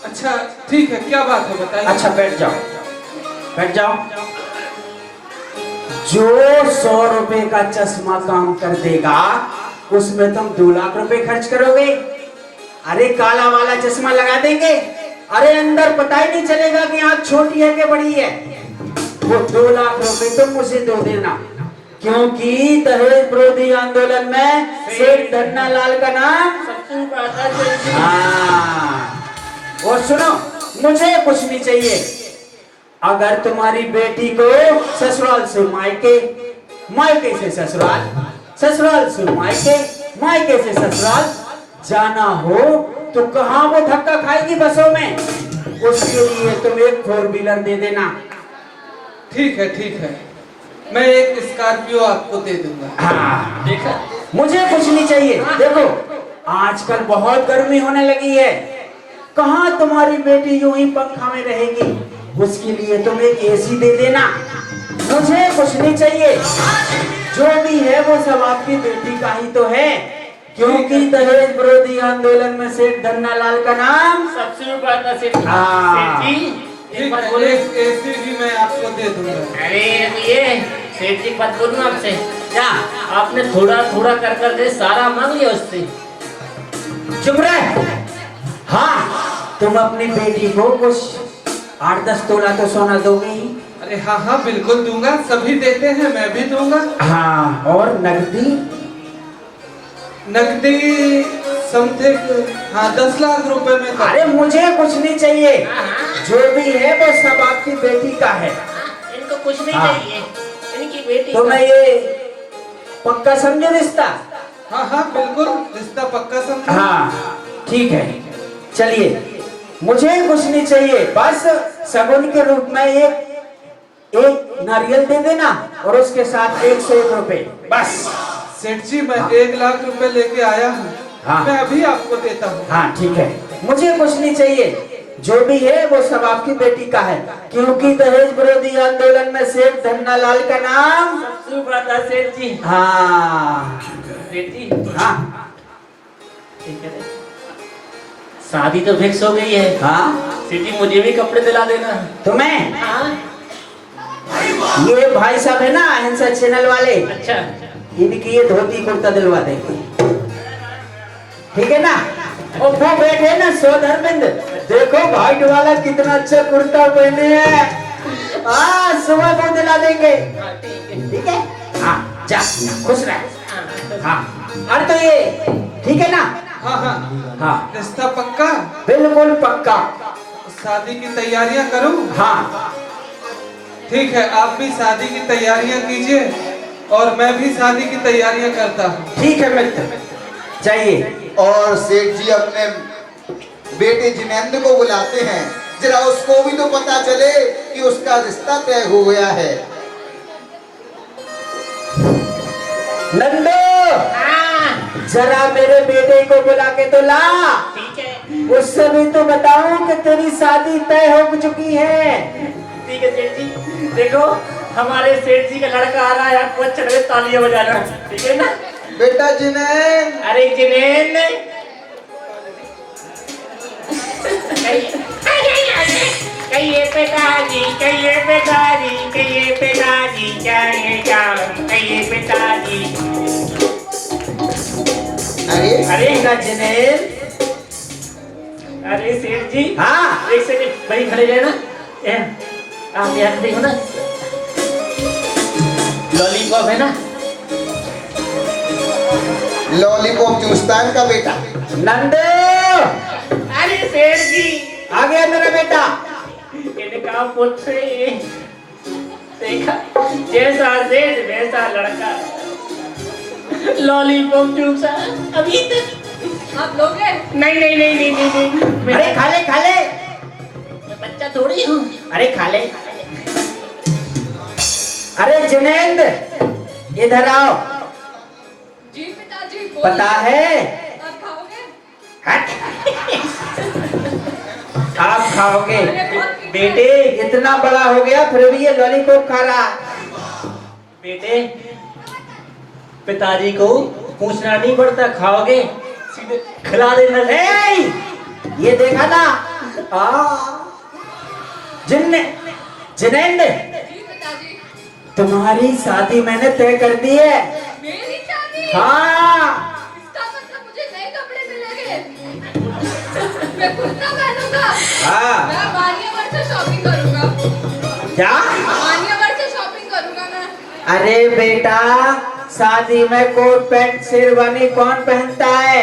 S6: अच्छा ठीक है, क्या बात है बताइए।
S9: अच्छा बैठ जाओ, बैठ जाओ। जो 100 रुपए का चश्मा काम कर देगा, उसमें तुम 2 लाख रुपए खर्च करोगे। अरे काला वाला चश्मा लगा देंगे, अरे अंदर पता ही नहीं चलेगा कि आंख छोटी है कि बड़ी है। वो 2 लाख रुपए तुम मुझे दे देना, क्योंकि दहेज विरोधी आंदोलन में शेठ धन्नालाल का नाम
S8: सबसे ऊपर आता है सेठ जी।
S9: हाँ। और सुनो, मुझे कुछ नहीं चाहिए, अगर तुम्हारी बेटी को ससुराल से मायके, मायके से ससुराल, ससुराल से मायके, मायके से ससुराल जाना हो तो कहाँ वो धक्का खाएगी बसों में? उसके लिए तुम एक 4 व्हीलर दे देना।
S6: ठीक है, मैं एक स्कॉर्पियो आपको दे दूंगा।
S9: हाँ, देखा, मुझे कुछ नहीं चाहिए। देखो आजकल बहुत गर्मी होने लगी है, कहाँ तुम्हारी बेटी यूं ही पंखा में रहेगी? उसके लिए तुम एक एसी दे देना। मुझे कुछ नहीं चाहिए, जो भी है वो सब आपकी बेटी का ही तो है, क्योंकि दहेज विरोधी आंदोलन में सेठ धन्नालाल का नाम
S8: सबसे ऊपर था सेठ।
S9: हाँ।
S8: सेठ जी, एक बात बोले।
S6: एक एसी भी मैं आपको दे दूंगा।
S8: अरे ये सेठ जी, बात बोलूं आपसे? क्या आपने थोड़ा थोड़ा कर के सारा मांग लिया उससे?
S9: चुप रहे। हाँ, तुम अपनी बेटी को कुछ 8-10 तोला तो सोना दोगे ही?
S6: अरे हाँ, बिल्कुल दूंगा, सभी देते हैं, मैं भी दूंगा।
S9: हाँ, और नकदी?
S6: नकदी समथिंग 10 लाख रुपए में।
S9: अरे मुझे कुछ नहीं चाहिए, जो भी है वो सब आपकी बेटी का है।
S8: इनको कुछ नहीं
S9: हाँ।
S8: चाहिए, इनकी बेटी
S9: तो मैं ये पक्का समझो रिश्ता?
S6: हाँ, बिल्कुल रिश्ता पक्का समझो।
S9: हाँ ठीक है, चलिए मुझे कुछ नहीं चाहिए, बस सगुन के रूप में एक नारियल दे देना और उसके साथ 101 रुपए बस।
S6: सेठ जी, मैं 1 लाख रुपए लेके आया हूँ।
S9: हाँ।
S6: मैं अभी आपको देता हूँ।
S9: हाँ ठीक है, मुझे कुछ नहीं चाहिए, जो भी है वो सब आपकी बेटी का है, क्योंकि दहेज विरोधी आंदोलन में सेठ धन्नालाल का नाम
S8: सबसे ऊपर था सेठ जी।
S9: हाँ
S8: सेठ जी,
S9: हाँ
S8: ठीक है, शादी तो फिक्स हो गई है।
S9: हाँ,
S8: सेठ जी मुझे भी कपड़े दिला देना।
S9: तुम्हें
S8: हाँ,
S9: ये भाई साहब है ना अहिंसा चैनल वाले,
S8: अच्छा,
S9: इनकी ये धोती कुर्ता दिलवा देंगे, ठीक है ना? और वो बैठे ना धर्मेंद्र, देखो वाइट वाला कितना अच्छा कुर्ता पहने हैं। हाँ, सुबह को दिला देंगे, ठीक है? हाँ जा, खुश रह। हाँ, और तो ये ठीक है ना? हाँ,
S6: रिश्ता पक्का?
S9: बिल्कुल पक्का।
S6: शादी की तैयारियां करूं?
S9: हाँ
S6: ठीक है, आप भी शादी की तैयारियां कीजिए और मैं भी शादी की तैयारियां करता हूँ।
S9: ठीक है मित्र, चाहिए।
S4: और सेठ जी अपने बेटे जिनेंद्र को बुलाते हैं, जरा उसको भी तो पता चले कि उसका रिश्ता तय हो गया है।
S9: नंदो, जरा मेरे बेटे को बुला के तो ला।
S8: ठीक है,
S9: उससे भी तो बताऊं कि तेरी शादी तय हो चुकी है।
S8: ठीक है सेठ जी। देखो हमारे सेठ जी का लड़का आ रहा है, आपको अच्छा लगे तालियां बजाना, ठीक है ना?
S4: बेटा जिनेंद्र,
S8: अरे जिनेन, कहिए पिताजी, कहिए पिताजी, कहिए पिताजी, क्या ये क्या, कहिए पिताजी।
S4: अरे
S8: अरे
S9: जिनेन,
S8: अरे सेठ जी,
S9: हाँ
S8: एक सेकंड वही खड़े रहे ना, आप यहाँ खड़े हो ना, लॉलीपॉप है ना?
S4: लॉलीपॉप चूसता है का बेटा।
S9: नंदो,
S8: अरे सेठ जी,
S9: आ गया मेरा बेटा।
S8: इन्हें कहा पुत्र, देखा जैसा सेठ वैसा लड़का, लॉलीपॉप चूसा अभी तक।
S7: आप लोगे?
S8: नहीं नहीं नहीं नहीं नहीं, नहीं।
S9: अरे खा ले, खा ले।
S8: मैं बच्चा थोड़ी हूँ।
S9: अरे खा ले। अरे जिनेंद्र, इधर आओ।
S7: जी पिताजी,
S9: पता है
S7: आप खाओगे?
S9: हट। आप खाओगे? बेटे इतना बड़ा हो गया फिर भी ये लॉलीपॉप खा रहा।
S8: बेटे, पिताजी को पूछना नहीं पड़ता, खाओगे सीधे खिला देना।
S9: ये देखा ना? जिनेंद्र,
S7: जी पिताजी।
S9: तुम्हारी शादी मैंने तय कर दी है।
S7: मेरी शादी?
S9: हाँ,
S7: इसका मतलब मुझे नए कपड़े मिलेंगे। मैं कुर्ता पहनूंगा।
S9: हाँ।
S7: मैं वानियावर से शॉपिंग करूंगा।
S9: क्या?
S7: वानियावर से शॉपिंग करूंगा मैं।
S9: अरे बेटा, शादी में कोट पैंट शेरवानी कौन पहनता है?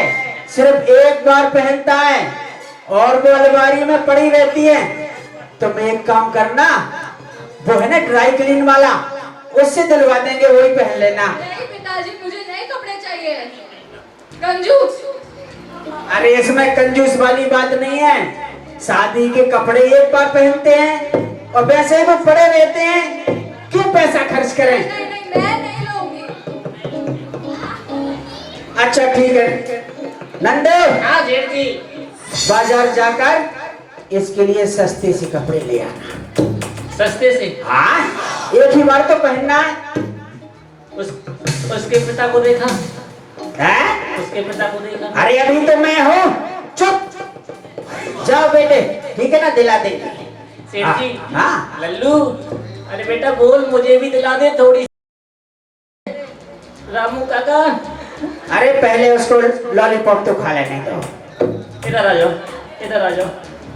S9: सिर्फ एक बार पहनता है और वो अलमारी में पड़ी रहती है। तुम एक काम करना, वो है ना ड्राई क्लीन वाला, उससे दिलवा देंगे, वही पहन लेना।
S7: नहीं पिताजी, मुझे नए कपड़े चाहिए। कंजूस।
S9: अरे इसमें कंजूस वाली बात नहीं है, शादी के कपड़े एक बार पहनते हैं और वैसे ही वो पड़े रहते हैं, क्यों पैसा खर्च करें।
S7: नहीं नहीं, मैं नहीं लूंगी।
S9: अच्छा ठीक है नंदो,
S8: हाँ जेठ जी।
S9: बाजार जाकर इसके लिए सस्ते से कपड़े ले आना।
S8: सस्ते से?
S9: हाँ, एक ही बार तो पहनना है।
S8: उसके पिता को देखा?
S9: है?
S8: उसके पिता को देखा?
S9: अरे अभी तो मैं हूँ, चुप जाओ बेटे, ठीक है ना, दिला दे।
S8: सेठ जी।
S9: हाँ
S8: लल्लू, अरे बेटा बोल, मुझे भी दिला दे थोड़ी। रामू काका,
S9: अरे पहले उसको लॉलीपॉप तो खा लेने दो।
S8: इधर आ जाओ, इधर आ जाओ।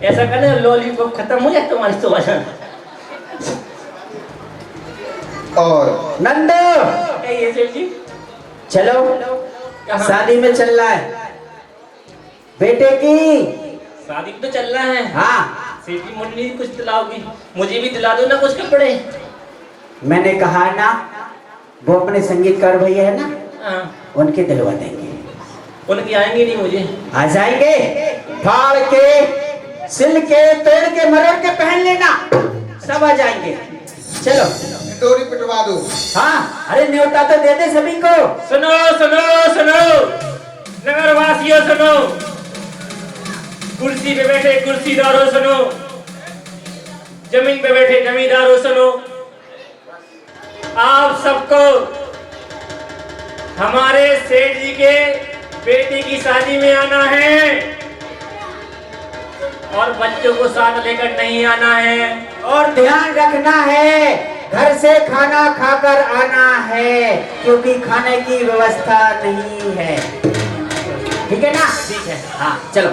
S8: ऐसा करना, लॉलीपॉप खत्म हो जाए तुम्हारी तो वजह।
S4: और
S9: नंदो,
S8: ये सेठ जी
S9: चलो
S8: कहाँ?
S9: शादी में चल रहा है बेटे की।
S8: शादी तो चल रहा है।
S9: हाँ,
S8: सेठ जी मुझे नहीं कुछ दिलाओगी? मुझे भी दिला दो ना कुछ कपड़े।
S9: मैंने कहा ना, वो अपने संगीतकार भैया है ना,
S8: हाँ,
S9: उनके दिलवा देंगे।
S8: उनकी आएंगे नहीं मुझे?
S9: आ जाएंगे, फाड़ के, सिल के, तोड़ के, मरोड़ के पहन लेना, सब आ जाएंगे। चलो
S4: डोरी पिटवा दो।
S9: हाँ, अरे न्योता तो दे दे सभी को।
S8: सुनो सुनो सुनो, नगर वासियों सुनो, कुर्सी पे बैठे कुर्सीदारों सुनो, जमीन पे बैठे जमींदारों सुनो, आप सबको हमारे सेठ जी के बेटी की शादी में आना है और बच्चों को साथ लेकर नहीं आना है।
S9: और ध्यान रखना है, घर से खाना खाकर आना है, क्योंकि खाने की व्यवस्था नहीं है, ठीक है ना?
S8: ठीक है।
S9: हाँ चलो।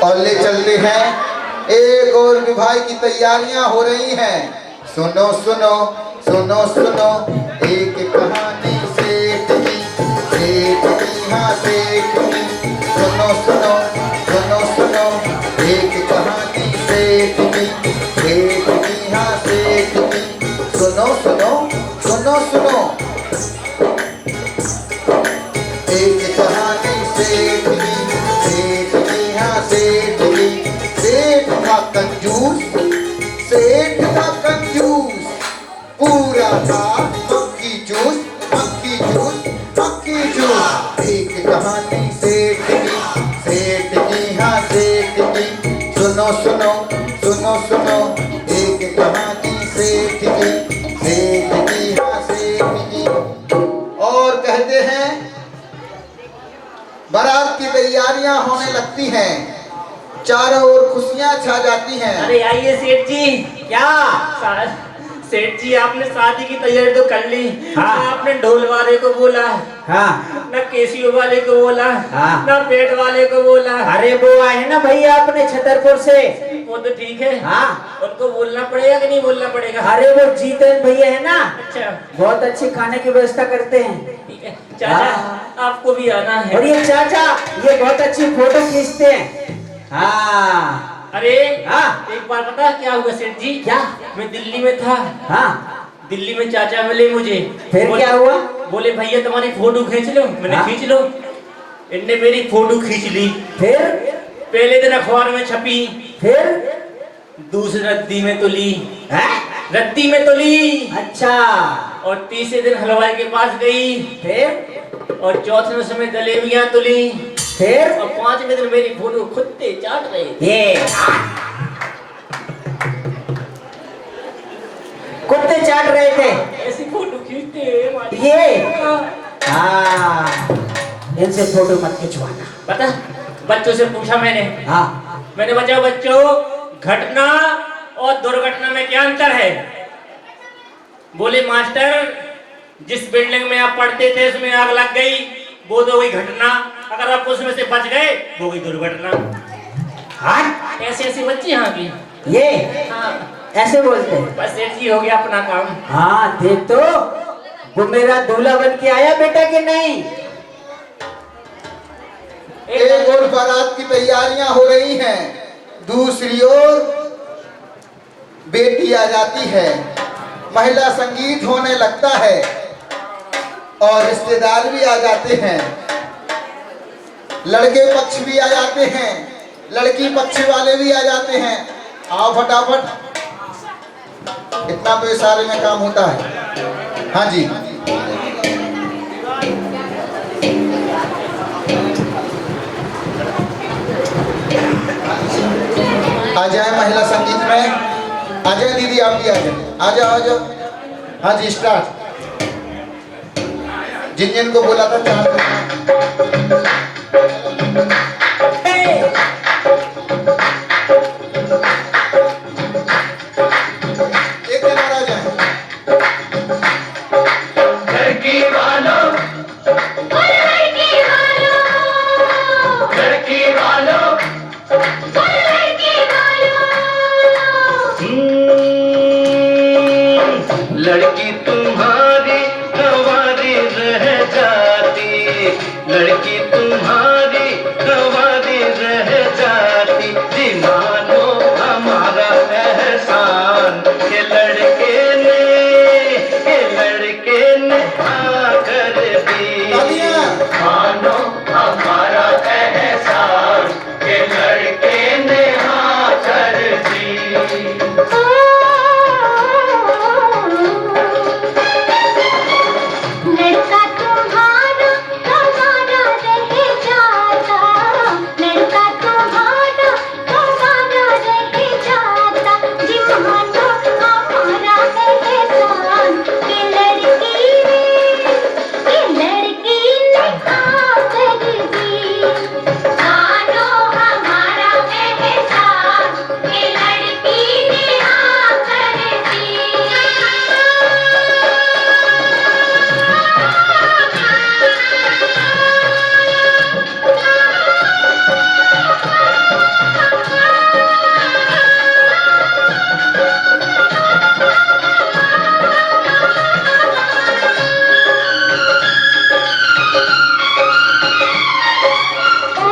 S4: और ले चलते हैं, एक और विवाह की तैयारियां हो रही हैं। सुनो सुनो सुनो सुनो, एक कहानी सेठ की, हाँ सेठ की। सुनो सुनो सुनो सुनो, एक कहानी सेठ की, हाँ सेठ की। सुनो सुनो सुनो सुनो, एक कहानी सेठ की, हाँ सेठ की। सेठ था कंजूस, सेठ था कंजूस, पूरा था मक्खी जूस, मक्खी जूस, मक्खी जूस। एक कहानी सेठ की, हाँ सेठ की। सुनो सुनो सुनो सुनो, एक कहानी सेठ की, हाँ सेठ की। और कहते हैं बारात की तैयारियां होने लगती हैं, चारों ओर खुशियां छा जाती हैं।
S8: अरे आइए सेठ जी।
S9: क्या?
S8: सेठ जी आपने शादी की तैयारी तो कर ली।
S9: हाँ।
S8: ना आपने ढोल वाले को बोला,
S9: हाँ,
S8: ना केसियो वाले को बोला,
S9: हाँ।
S8: ना पेट वाले को बोला।
S9: अरे वो आए ना भैया अपने छतरपुर से।
S8: वो तो ठीक है।
S9: हाँ,
S8: उनको बोलना पड़ेगा कि नहीं बोलना पड़ेगा?
S9: अरे वो जीतन भैया है ना,
S8: अच्छा
S9: बहुत अच्छी खाने की व्यवस्था करते हैं।
S8: ठीक है। चाचा आपको भी आना है।
S9: और ये चाचा, ये बहुत अच्छी फोटो खींचते हैं। हाँ
S8: अरे
S9: हाँ।
S8: एक बार पता है क्या हुआ सेठ जी?
S9: क्या?
S8: मैं दिल्ली में था।
S9: हाँ,
S8: दिल्ली में चाचा मिले मुझे।
S9: फिर क्या हुआ?
S8: बोले भैया तुम्हारी फोटो खींच लो। मैंने
S9: हाँ।
S8: खींच लो। इनने मेरी फोटो खींच ली।
S9: फिर
S8: पहले दिन अखबार में छपी,
S9: फिर
S8: दूसरी रद्दी में तो ली,
S9: है?
S8: रद्दी में तो ली।
S9: अच्छा,
S8: और तीसरे दिन हलवाई के पास गई,
S9: फिर
S8: और चौथे दिन समय जलेबियां तुली,
S9: फिर
S8: और पांचवें दिन मेरी फोटो खुदते चाट रहे थे।
S9: ये कुत्ते चाट रहे थे
S8: ऐसी फोटो खींचते हैं हमारी।
S9: ये। हाँ, इनसे फोटो मत खिंचवाना।
S8: पता बच्चों से पूछा मैंने।
S9: हाँ,
S8: मैंने बच्चों बच्चों घटना और दुर्घटना में क्या अंतर है? बोले मास्टर, जिस बिल्डिंग में आप पढ़ते थे उसमें आग लग गई, वो तो हुई घटना। अगर आप उसमें से बच गए, वो हुई दुर्घटना।
S9: हाँ,
S8: ऐसे ऐसे बच्चे यहाँ की।
S9: ये
S8: हाँ,
S9: ऐसे बोलते हैं।
S8: बस सेठ जी हो गया अपना काम।
S9: हाँ, देख तो वो मेरा दूल्हा बन के आया बेटा कि नहीं?
S4: एक और बारात की तैयारियां हो रही हैं, दूसरी ओर बेटी आ जाती है, महिला संगीत होने लगता है और रिश्तेदार भी आ जाते हैं, लड़के पक्ष भी आ जाते हैं, लड़की पक्ष वाले भी आ जाते हैं। आओ फटाफट, इतना तो इशारे में काम होता है। हाँ जी, आ जाए महिला संगीत में, आ जाए दीदी, आप भी आ जाए, आ जाओ आ जाओ। हाँ जी, स्टार्ट। जिन जिन को बोला था चार एक दिन और आ जाए।
S1: लड़की वालों, लड़की वालों, लड़की तुम्हारी गंवारी रह जाती, लड़की तुम्हारी गंवारी रह जाती, जी मानो हमारा एहसान, के लड़के ने आकर दी, मानो हमारा एहसान, के लड़के ने आकर दी।
S5: लड़का तुम्हारा हमारा रह जाता, लड़का तुम्हारा हमारा रह जाता, जी मानो हमारा एहसान, के लड़की ने आकर दी, मानो हमारा एहसान, के लड़की ने आकर दी।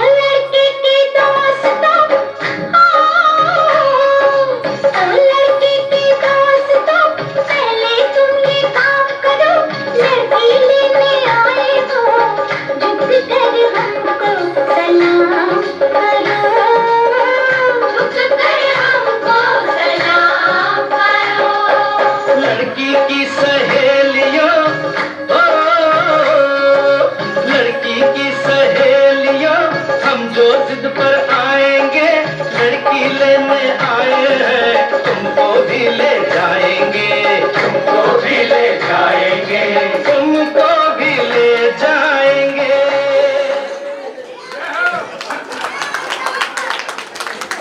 S5: लड़के के दोस्तों, लड़के के दोस्तों, पहले तुम ये काम करो, लड़की लेने आए हो, झुक कर हमको सलाम करो, झुक कर हमको सलाम करो।
S1: लड़की की सहेलियों, ओ, लड़की की सहेलियों, हम जो जिद पर आएंगे, लड़की लेने आए हैं, तुमको भी ले जाएंगे, तुमको भी ले जाएंगे, तुमको भी ले जाएंगे।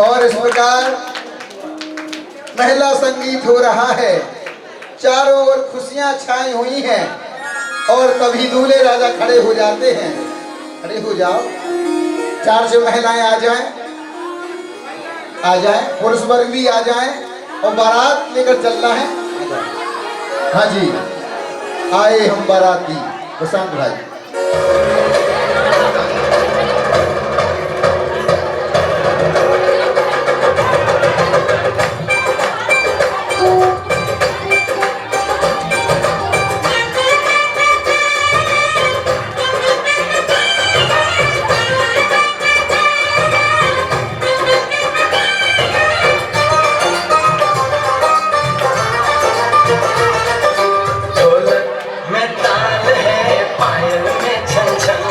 S4: और इस प्रकार महिला संगीत हो रहा है, चारों ओर खुशियां छाई हुई हैं और तभी दूल्हे राजा खड़े हो जाते हैं। खड़े हो जाओ, चार से महिलाएं आ जाएं, पुरुष वर्ग भी आ जाएं और बारात लेकर चलना है। हाँ जी, आए हम बाराती प्रशांत भाई।
S1: ढोलक में ताल है, पायल में छन छन,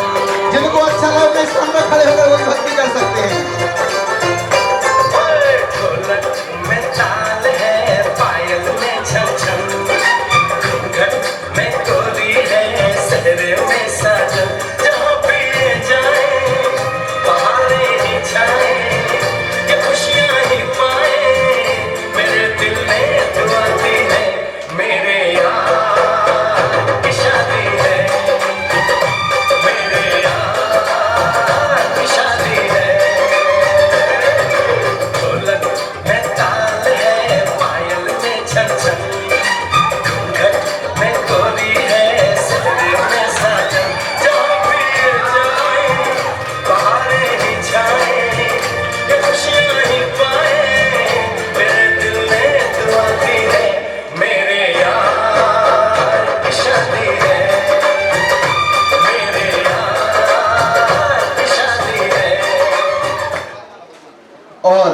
S4: और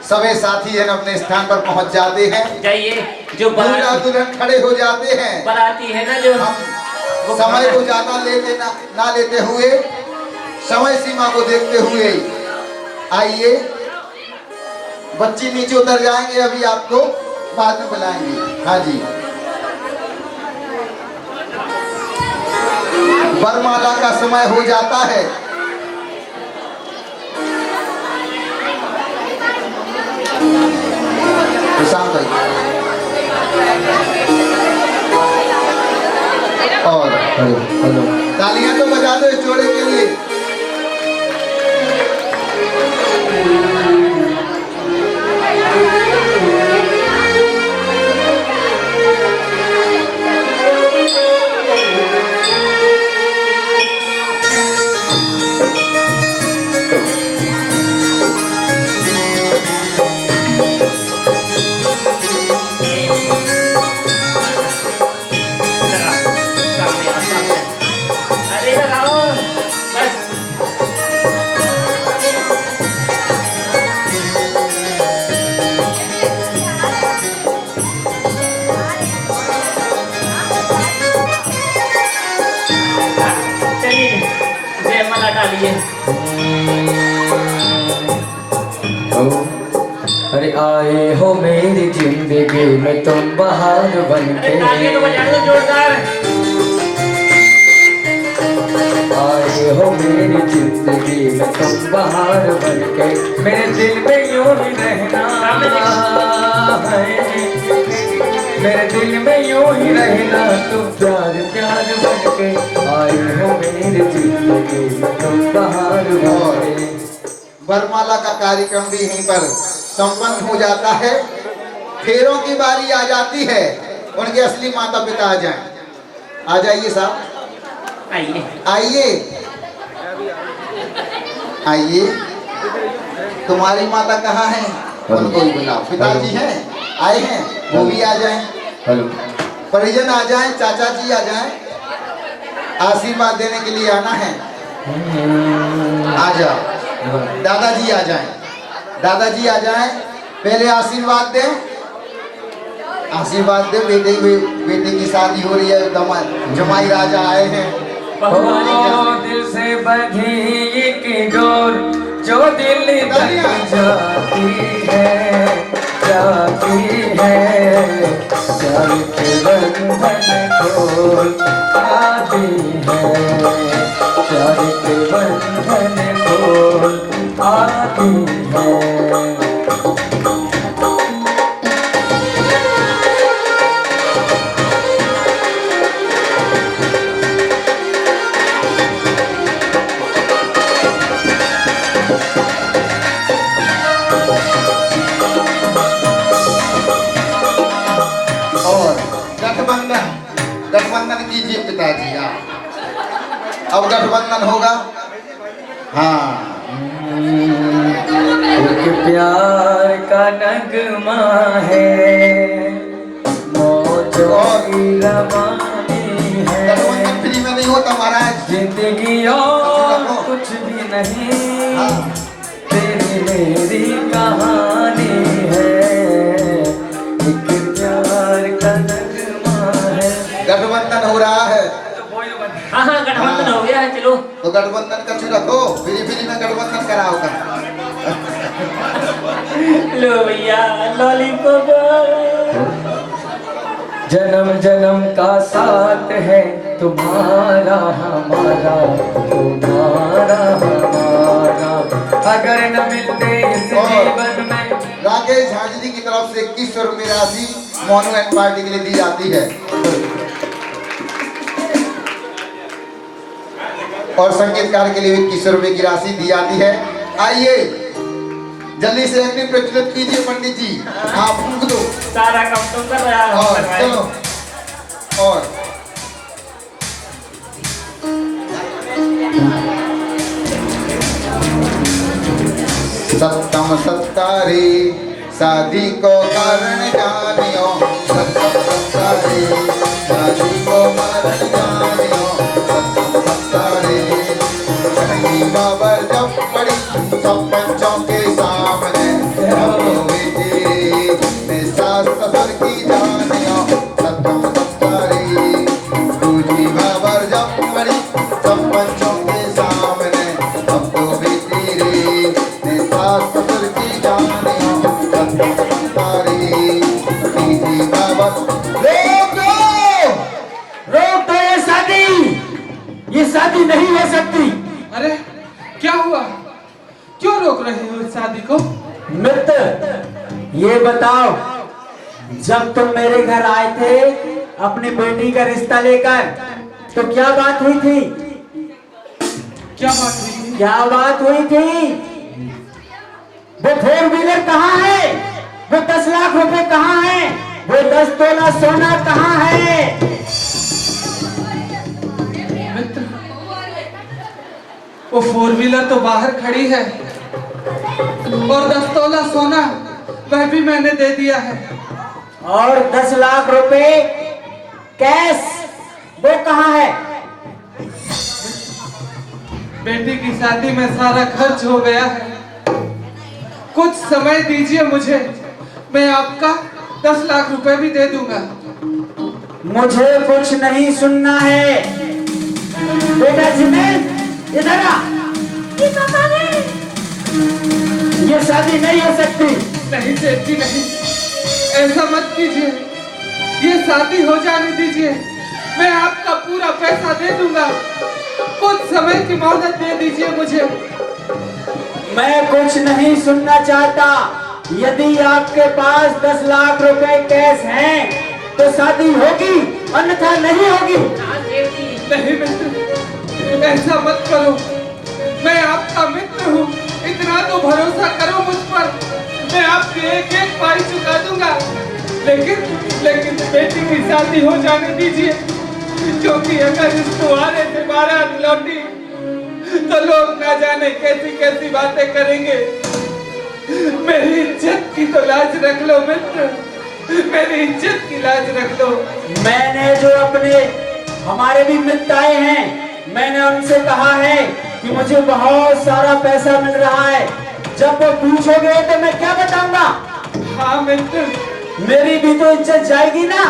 S4: सभी साथी है अपने स्थान पर पहुंच जाते हैं।
S8: जाइए, जो
S4: दूल्हा दुल्हन खड़े हो जाते हैं।
S8: बाराती है ना, जो
S4: हम समय को ज्यादा लेते ना लेते हुए, समय सीमा को देखते हुए आइए, बच्ची नीचे उतर जाएंगे, अभी आपको बाद में बुलाएंगे। हाँ जी, वरमाला का समय हो जाता है। प्रशांत भाई और तालियां तो बजा दो इस जोड़े के लिए।
S8: अरे लगाओ बस। चलिए, जयमाला डालिए।
S3: अरे आए हो मेरी जिंदगी में तुम बहार बन
S8: अरे
S3: के,
S8: तालियां तो बजा दो जोरदार।
S3: आए हो मेरी जिंदगी में तुम बहार बन के, मेरे दिल में यूं ही रहना है, मेरे दिल में यूं ही रहना, तुम प्यार प्यार बन के, आए हो मेरी जिंदगी में तुम बहार बन के।
S4: वरमाला का कार्यक्रम भी यहीं पर संपन्न हो जाता है। फेरों की बारी आ जाती है, उनके असली माता पिता आ जाएं। आ जाइए साहब,
S8: आइए
S4: आइए आइए। तुम्हारी माता कहाँ है? उनको ही बुलाओ। पिताजी हैं, आए हैं, वो भी आ जाएं।
S3: हेलो,
S4: परिजन आ जाएं, चाचा जी आ जाएं, आशीर्वाद देने के लिए आना है। आ जाओ। दादाजी आ जाएं, दादाजी आ जाएं, पहले आशीर्वाद दें, आशीर्वाद दे। बेटे की शादी हो रही है, जमाई राजा आए हैं।
S3: दिल से बंधी एक डोर जो दिल तक जाती है, जाती है, प्यार के बंधन खोल आती है, प्यार के बंधन खोल आती है।
S4: गठबंधन कीजिए पिताजी। अब गठबंधन होगा। हाँ,
S3: एक प्यार का नगमा है, मौज और रवानी है,
S4: गठबंधन फ्री में नहीं होता महाराज।
S3: जिंदगी और कुछ भी नहीं, तेरी मेरी कहानी है, एक प्यार का नगमा है।
S4: गठबंधन हो रहा है।
S8: हाँ हाँ, गठबंधन हो गया है। चलो
S4: तो गठबंधन का छू रखो, फ्री में गठबंधन कराओ कर।
S8: लो भैया लॉलीपॉप।
S3: जन्म जन्म का साथ है तुम्हारा हमारा, तुम्हारा हमारा, अगर न मिलते इस जीवन में।
S4: राकेश हाजरी की तरफ से 2100 रुपये राशि मोनू एंड पार्टी के लिए दी जाती है। और संगीतकार के लिए भी 2100 रुपये की राशि दी जाती है। आइए जल्दी से अग्नि प्रज्वलित कीजिए पंडित जी। हाँ, फूंक दो।
S8: सारा काम तुम कर रहा है।
S4: और चलो, और सत्तम सत्तारे शादी को कारण जानियो, सत्तम सत्तारे शादी को कारण जानियो, सत्तम सत्तारे बाबर जब पड़ी सब पंचों के सामने, हम तो बेटे ने सास ससुर की जानियो सतम संस्कारी। दूजी बाबर जब पड़ी सब पंचों के सामने, हम तो बेटे ने सास ससुर की जानियो सतम संस्कारी। तीसरी बाबर
S9: रोक दो ये शादी नहीं हो सकती।
S6: अरे क्या हुआ, क्यों रोक रहे हो इस शादी को?
S9: मित्र ये बताओ, जब तुम मेरे घर आए थे अपनी बेटी का रिश्ता लेकर, तो क्या बात हुई थी?
S6: क्या बात हुई थी?
S9: क्या बात हुई थी? वो 4 व्हीलर कहाँ है? वो 10 लाख रुपए कहाँ है? वो 10 तोला सोना कहाँ है?
S6: मित्र, वो 4 व्हीलर तो बाहर खड़ी है और 10 तोला सोना वह भी मैंने दे दिया है।
S9: और 10 लाख रुपए कैश वो कहाँ है?
S6: बेटी की शादी में सारा खर्च हो गया है। कुछ समय दीजिए मुझे, मैं आपका 10 लाख रुपए भी दे दूंगा।
S9: मुझे कुछ नहीं सुनना है। बेटा जिमेल इधर आ। ये शादी नहीं हो सकती।
S6: नहीं सेठ जी नहीं, ऐसा मत कीजिए, ये शादी हो जाने दीजिए। मैं आपका पूरा पैसा दे दूंगा, कुछ समय की मोहलत दे दीजिए मुझे।
S9: मैं कुछ नहीं सुनना चाहता। यदि आपके पास 10 लाख रुपए कैश हैं तो शादी होगी, अन्यथा नहीं होगी।
S6: नहीं मित्र, ऐसा मत करो, मैं आपका मित्र हूँ, इतना तो भरोसा करो मुझ पर। मैं आपकी एक एक पाई चुका दूंगा, लेकिन बेटी की शादी हो जाने दीजिए, क्योंकि अगर इस तुम्हारे से बारात लौटी तो लोग ना जाने कैसी कैसी बातें करेंगे। मेरी इज्जत की तो लाज रख लो मित्र, मेरी इज्जत की लाज रख लो।
S9: मैंने जो हमारे भी मित्र आए हैं, मैंने उनसे कहा है कि मुझे बहुत सारा पैसा मिल रहा है। जब वो पूछोगे तो मैं क्या बताऊंगा?
S6: हाँ मित्र,
S9: मेरी भी तो इज्जत जाएगी ना।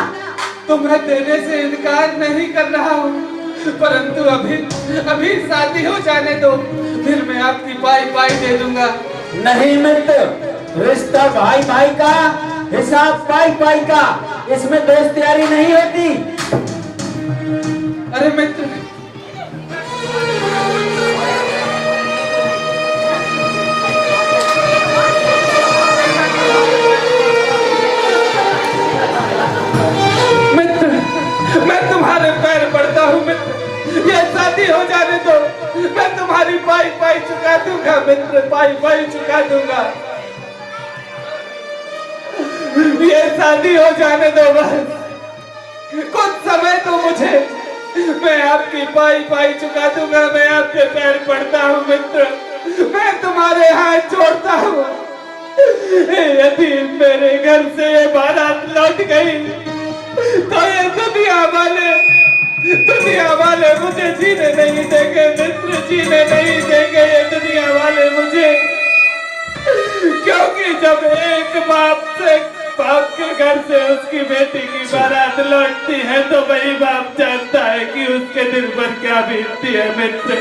S6: तुम्हें देने से इनकार नहीं कर रहा हूँ, परंतु अभी शादी हो जाने दो, फिर मैं आपकी पाई पाई दे दूंगा।
S9: नहीं मित्र, रिश्ता भाई भाई का, हिसाब पाई पाई का, इसमें दोस्ती नहीं होती।
S6: अरे मित्र, मैं तुम्हारे पैर पड़ता हूँ मित्र, ये शादी हो जाने दो, मैं तुम्हारी पाई पाई चुका दूंगा मित्र, पाई पाई चुका दूंगा। ये शादी हो जाने दो बस, कुछ समय तो मुझे, मैं आपकी पाई पाई चुका दूंगा। मैं आपके पैर पड़ता हूँ मित्र, मैं तुम्हारे हाथ जोड़ता हूँ। यदि मेरे घर से ये बारात लौट गई तो ये दुनिया वाले मुझे जीने नहीं देंगे मित्र, जीने नहीं देंगे ये दुनिया वाले मुझे। क्योंकि जब एक बाप के घर से उसकी बेटी की बारात लौटती है तो वही बाप जानता है कि उसके दिल पर क्या बीतती है मित्र।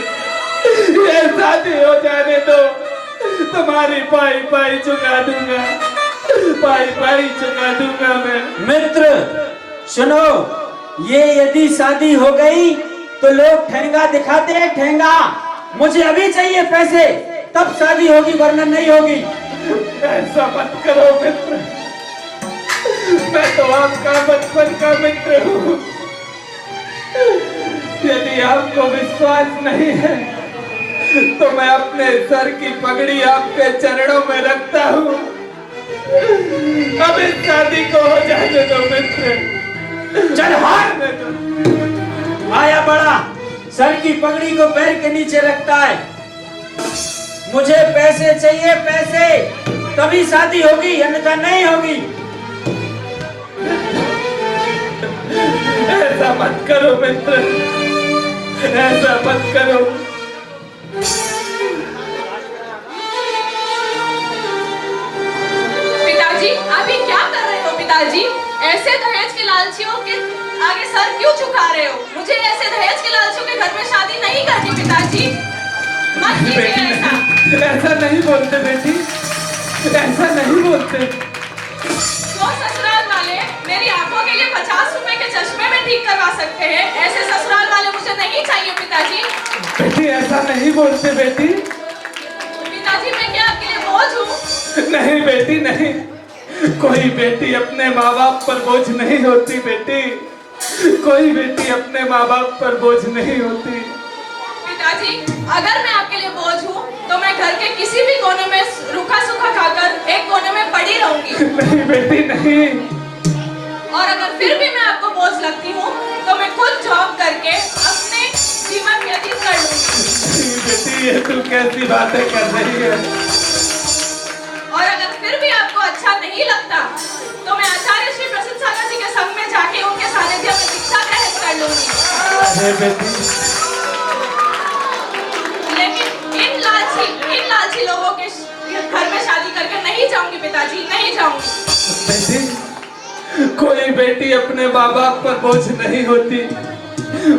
S6: ये शादी हो जाने दो, तुम्हारी पाई पाई चुका दूंगा, पाई पाई चुका दूंगा मैं।
S9: मित्र सुनो, ये यदि शादी हो गई तो लोग ठेंगा दिखाते हैं, ठेंगा। मुझे अभी चाहिए पैसे, तब शादी होगी, वरना नहीं होगी।
S6: ऐसा मत करो मित्र, मैं तो आपका बचपन का मित्र हूँ। यदि आपको विश्वास नहीं है तो मैं अपने सर की पगड़ी आपके चरणों में रखता हूँ। अब इस शादी को हो जाने दो मित्र।
S9: चल हार। आया बड़ा, सर की पगड़ी को पैर के नीचे रखता है। मुझे पैसे चाहिए, पैसे, तभी शादी होगी, अन्यथा नहीं होगी।
S6: ऐसा मत करो मित्र, ऐसा मत करो।
S7: पिताजी, ऐसे दहेज के लालचियों के आगे सर क्यों झुका रहे हो? मुझे ऐसे दहेज के लालचियों के घर में शादी नहीं करनी पिताजी। मत कीजिए ऐसा।
S6: ऐसा नहीं बोलते बेटी, ऐसा नहीं बोलते।
S7: जो ससुराल वाले मेरी आंखों के लिए 50 रुपए के चश्मे में ठीक करवा सकते हैं, ऐसे ससुराल वाले मुझे नहीं चाहिए पिताजी।
S6: बेटी ऐसा नहीं बोलते बेटी।
S7: पिताजी मैं क्या आपके लिए बोझ हूँ?
S6: नहीं बेटी नहीं, कोई बेटी अपने माँ बाप पर बोझ नहीं होती बेटी, कोई बेटी अपने माँ बाप पर बोझ नहीं होती।
S7: पिताजी अगर मैं आपके लिए बोझ हूँ तो मैं घर के किसी भी कोने में रूखा सूखा खाकर एक कोने में पड़ी रहूंगी।
S6: नहीं बेटी नहीं।
S7: और अगर फिर भी मैं आपको बोझ लगती हूँ तो मैं खुद जॉब करके अपने जीवन व्यतीत कर लूंगी।
S6: बेटी ये तू कैसी बातें कर रही है?
S7: और अगर फिर भी आपको अच्छा नहीं लगता तो मैं आचार्य श्री प्रसिद्ध सागर जी के संग में जाके उनके सानिध्य में दीक्षा ग्रहण कर लूंगी।
S6: अरे बेटी
S7: लेकिन इन लालची लोगों के घर में शादी करके नहीं जाऊंगी पिताजी, नहीं जाऊंगी।
S6: बेटी कोई बेटी अपने माँ बाप पर बोझ नहीं होती,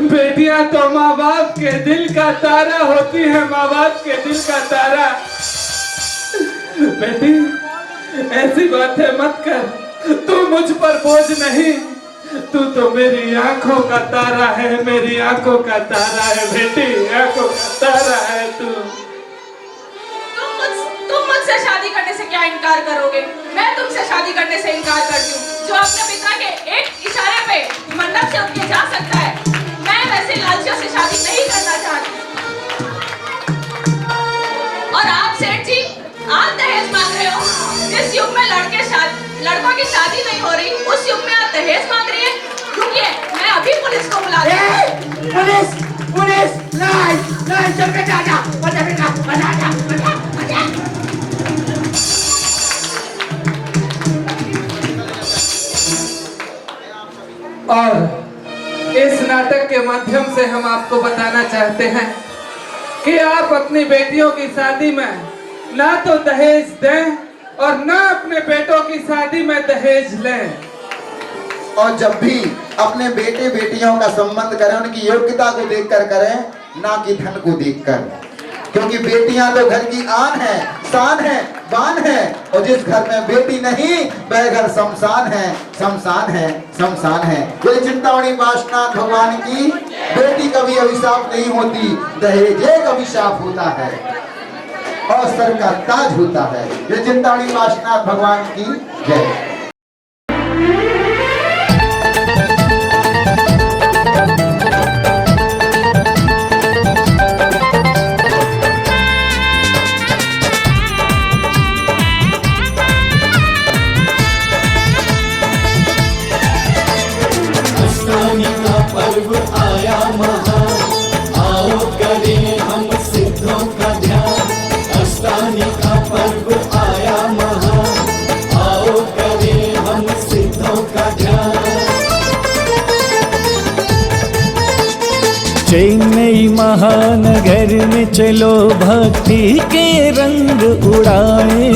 S6: बेटियां तो माँ बाप के दिल का तारा होती है, माँ बाप के दिल का तारा। बेटी ऐसी बातें मत कर, तू मुझ पर बोझ नहीं, तू तो मेरी आंखों का तारा है, मेरी आंखों का तारा है बेटी, आंखों का तारा है तू।
S7: तुम मुझसे शादी करने से क्या इनकार करोगे? मैं तुमसे शादी करने से इनकार करती हूँ। जो अपने पिता के एक इशारे पे मंडप से उठ के जा सकता है, मैं वैसे लालचियों से शादी नहीं करना चाहती। और आप सेठ जी, आप दहेज मांग रहे हो। जिस युग में लड़कों की शादी नहीं हो रही, उस युग में आप दहेज मांग रही है। रुकिए, मैं अभी पुलिस को बुला रही हूँ।
S9: पुलिस पुलिस नहीं चल के जा बचा।
S6: और इस नाटक के माध्यम से हम आपको बताना चाहते हैं कि आप अपनी बेटियों की शादी में ना तो दहेज दें और ना अपने बेटों की शादी में दहेज लें।
S4: और जब भी अपने बेटे बेटियों का संबंध करें उनकी योग्यता को देखकर करें, ना कि धन को देखकर, क्योंकि बेटियां तो घर की आन है, शान है, बान है। और जिस घर में बेटी नहीं वह घर शमशान है, शमशान है, शमशान है। ये चिंतामणि पार्श्वनाथ भगवान की बेटी कभी अभिशाप नहीं होती, दहेज एक अभिशाप होता है और सर का ताज होता है। ये चिंतामणि पार्श्वनाथ भगवान की जय।
S3: पर्व आया महान, आओ करें हम सिद्धों का ध्यान। अष्टानी का पर्व आया महान, आओ करें हम सिद्धों का ध्यान। चेन्नई महानगर में चलो भक्ति के रंग उड़ाए।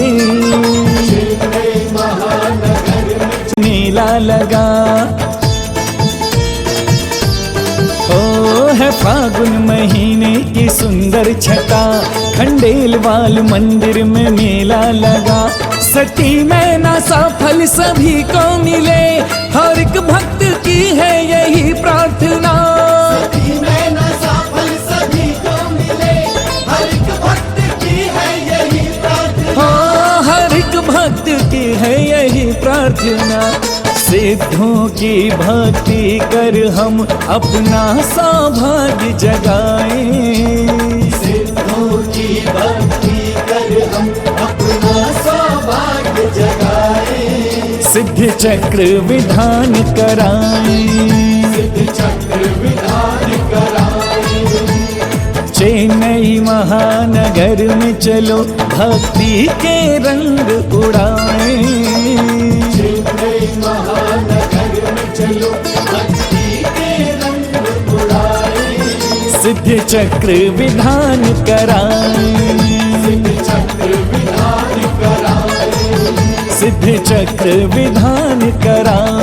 S3: चेन्नई महानगर में मेला लगा, है फागुन महीने की सुंदर छटा। खंडेलवाल मंदिर में मेला लगा, सती मैना सफल सभी को मिले। हर एक भक्त की है यही प्रार्थना, सती मैना सफल सभी को मिले। हर एक भक्त की है यही प्रार्थना, हाँ हर एक भक्त की है यही प्रार्थना। सिद्धों की भक्ति कर हम अपना सौभाग्य जगाएं। सिद्धों की भक्ति कर हम अपना सौभाग्य जगाएं। सिद्ध चक्र विधान कराएं, सिद्ध चक्र विधान कराएं। चेन्नई महानगर में चलो भक्ति के रंग उड़ाएं। महानगर में चलो भक्ति के रंग उड़ाए। सिद्ध चक्र विधान कराए, सिद्ध चक्र विधान कराए। सिद्ध चक्र
S10: विधान कराऊं।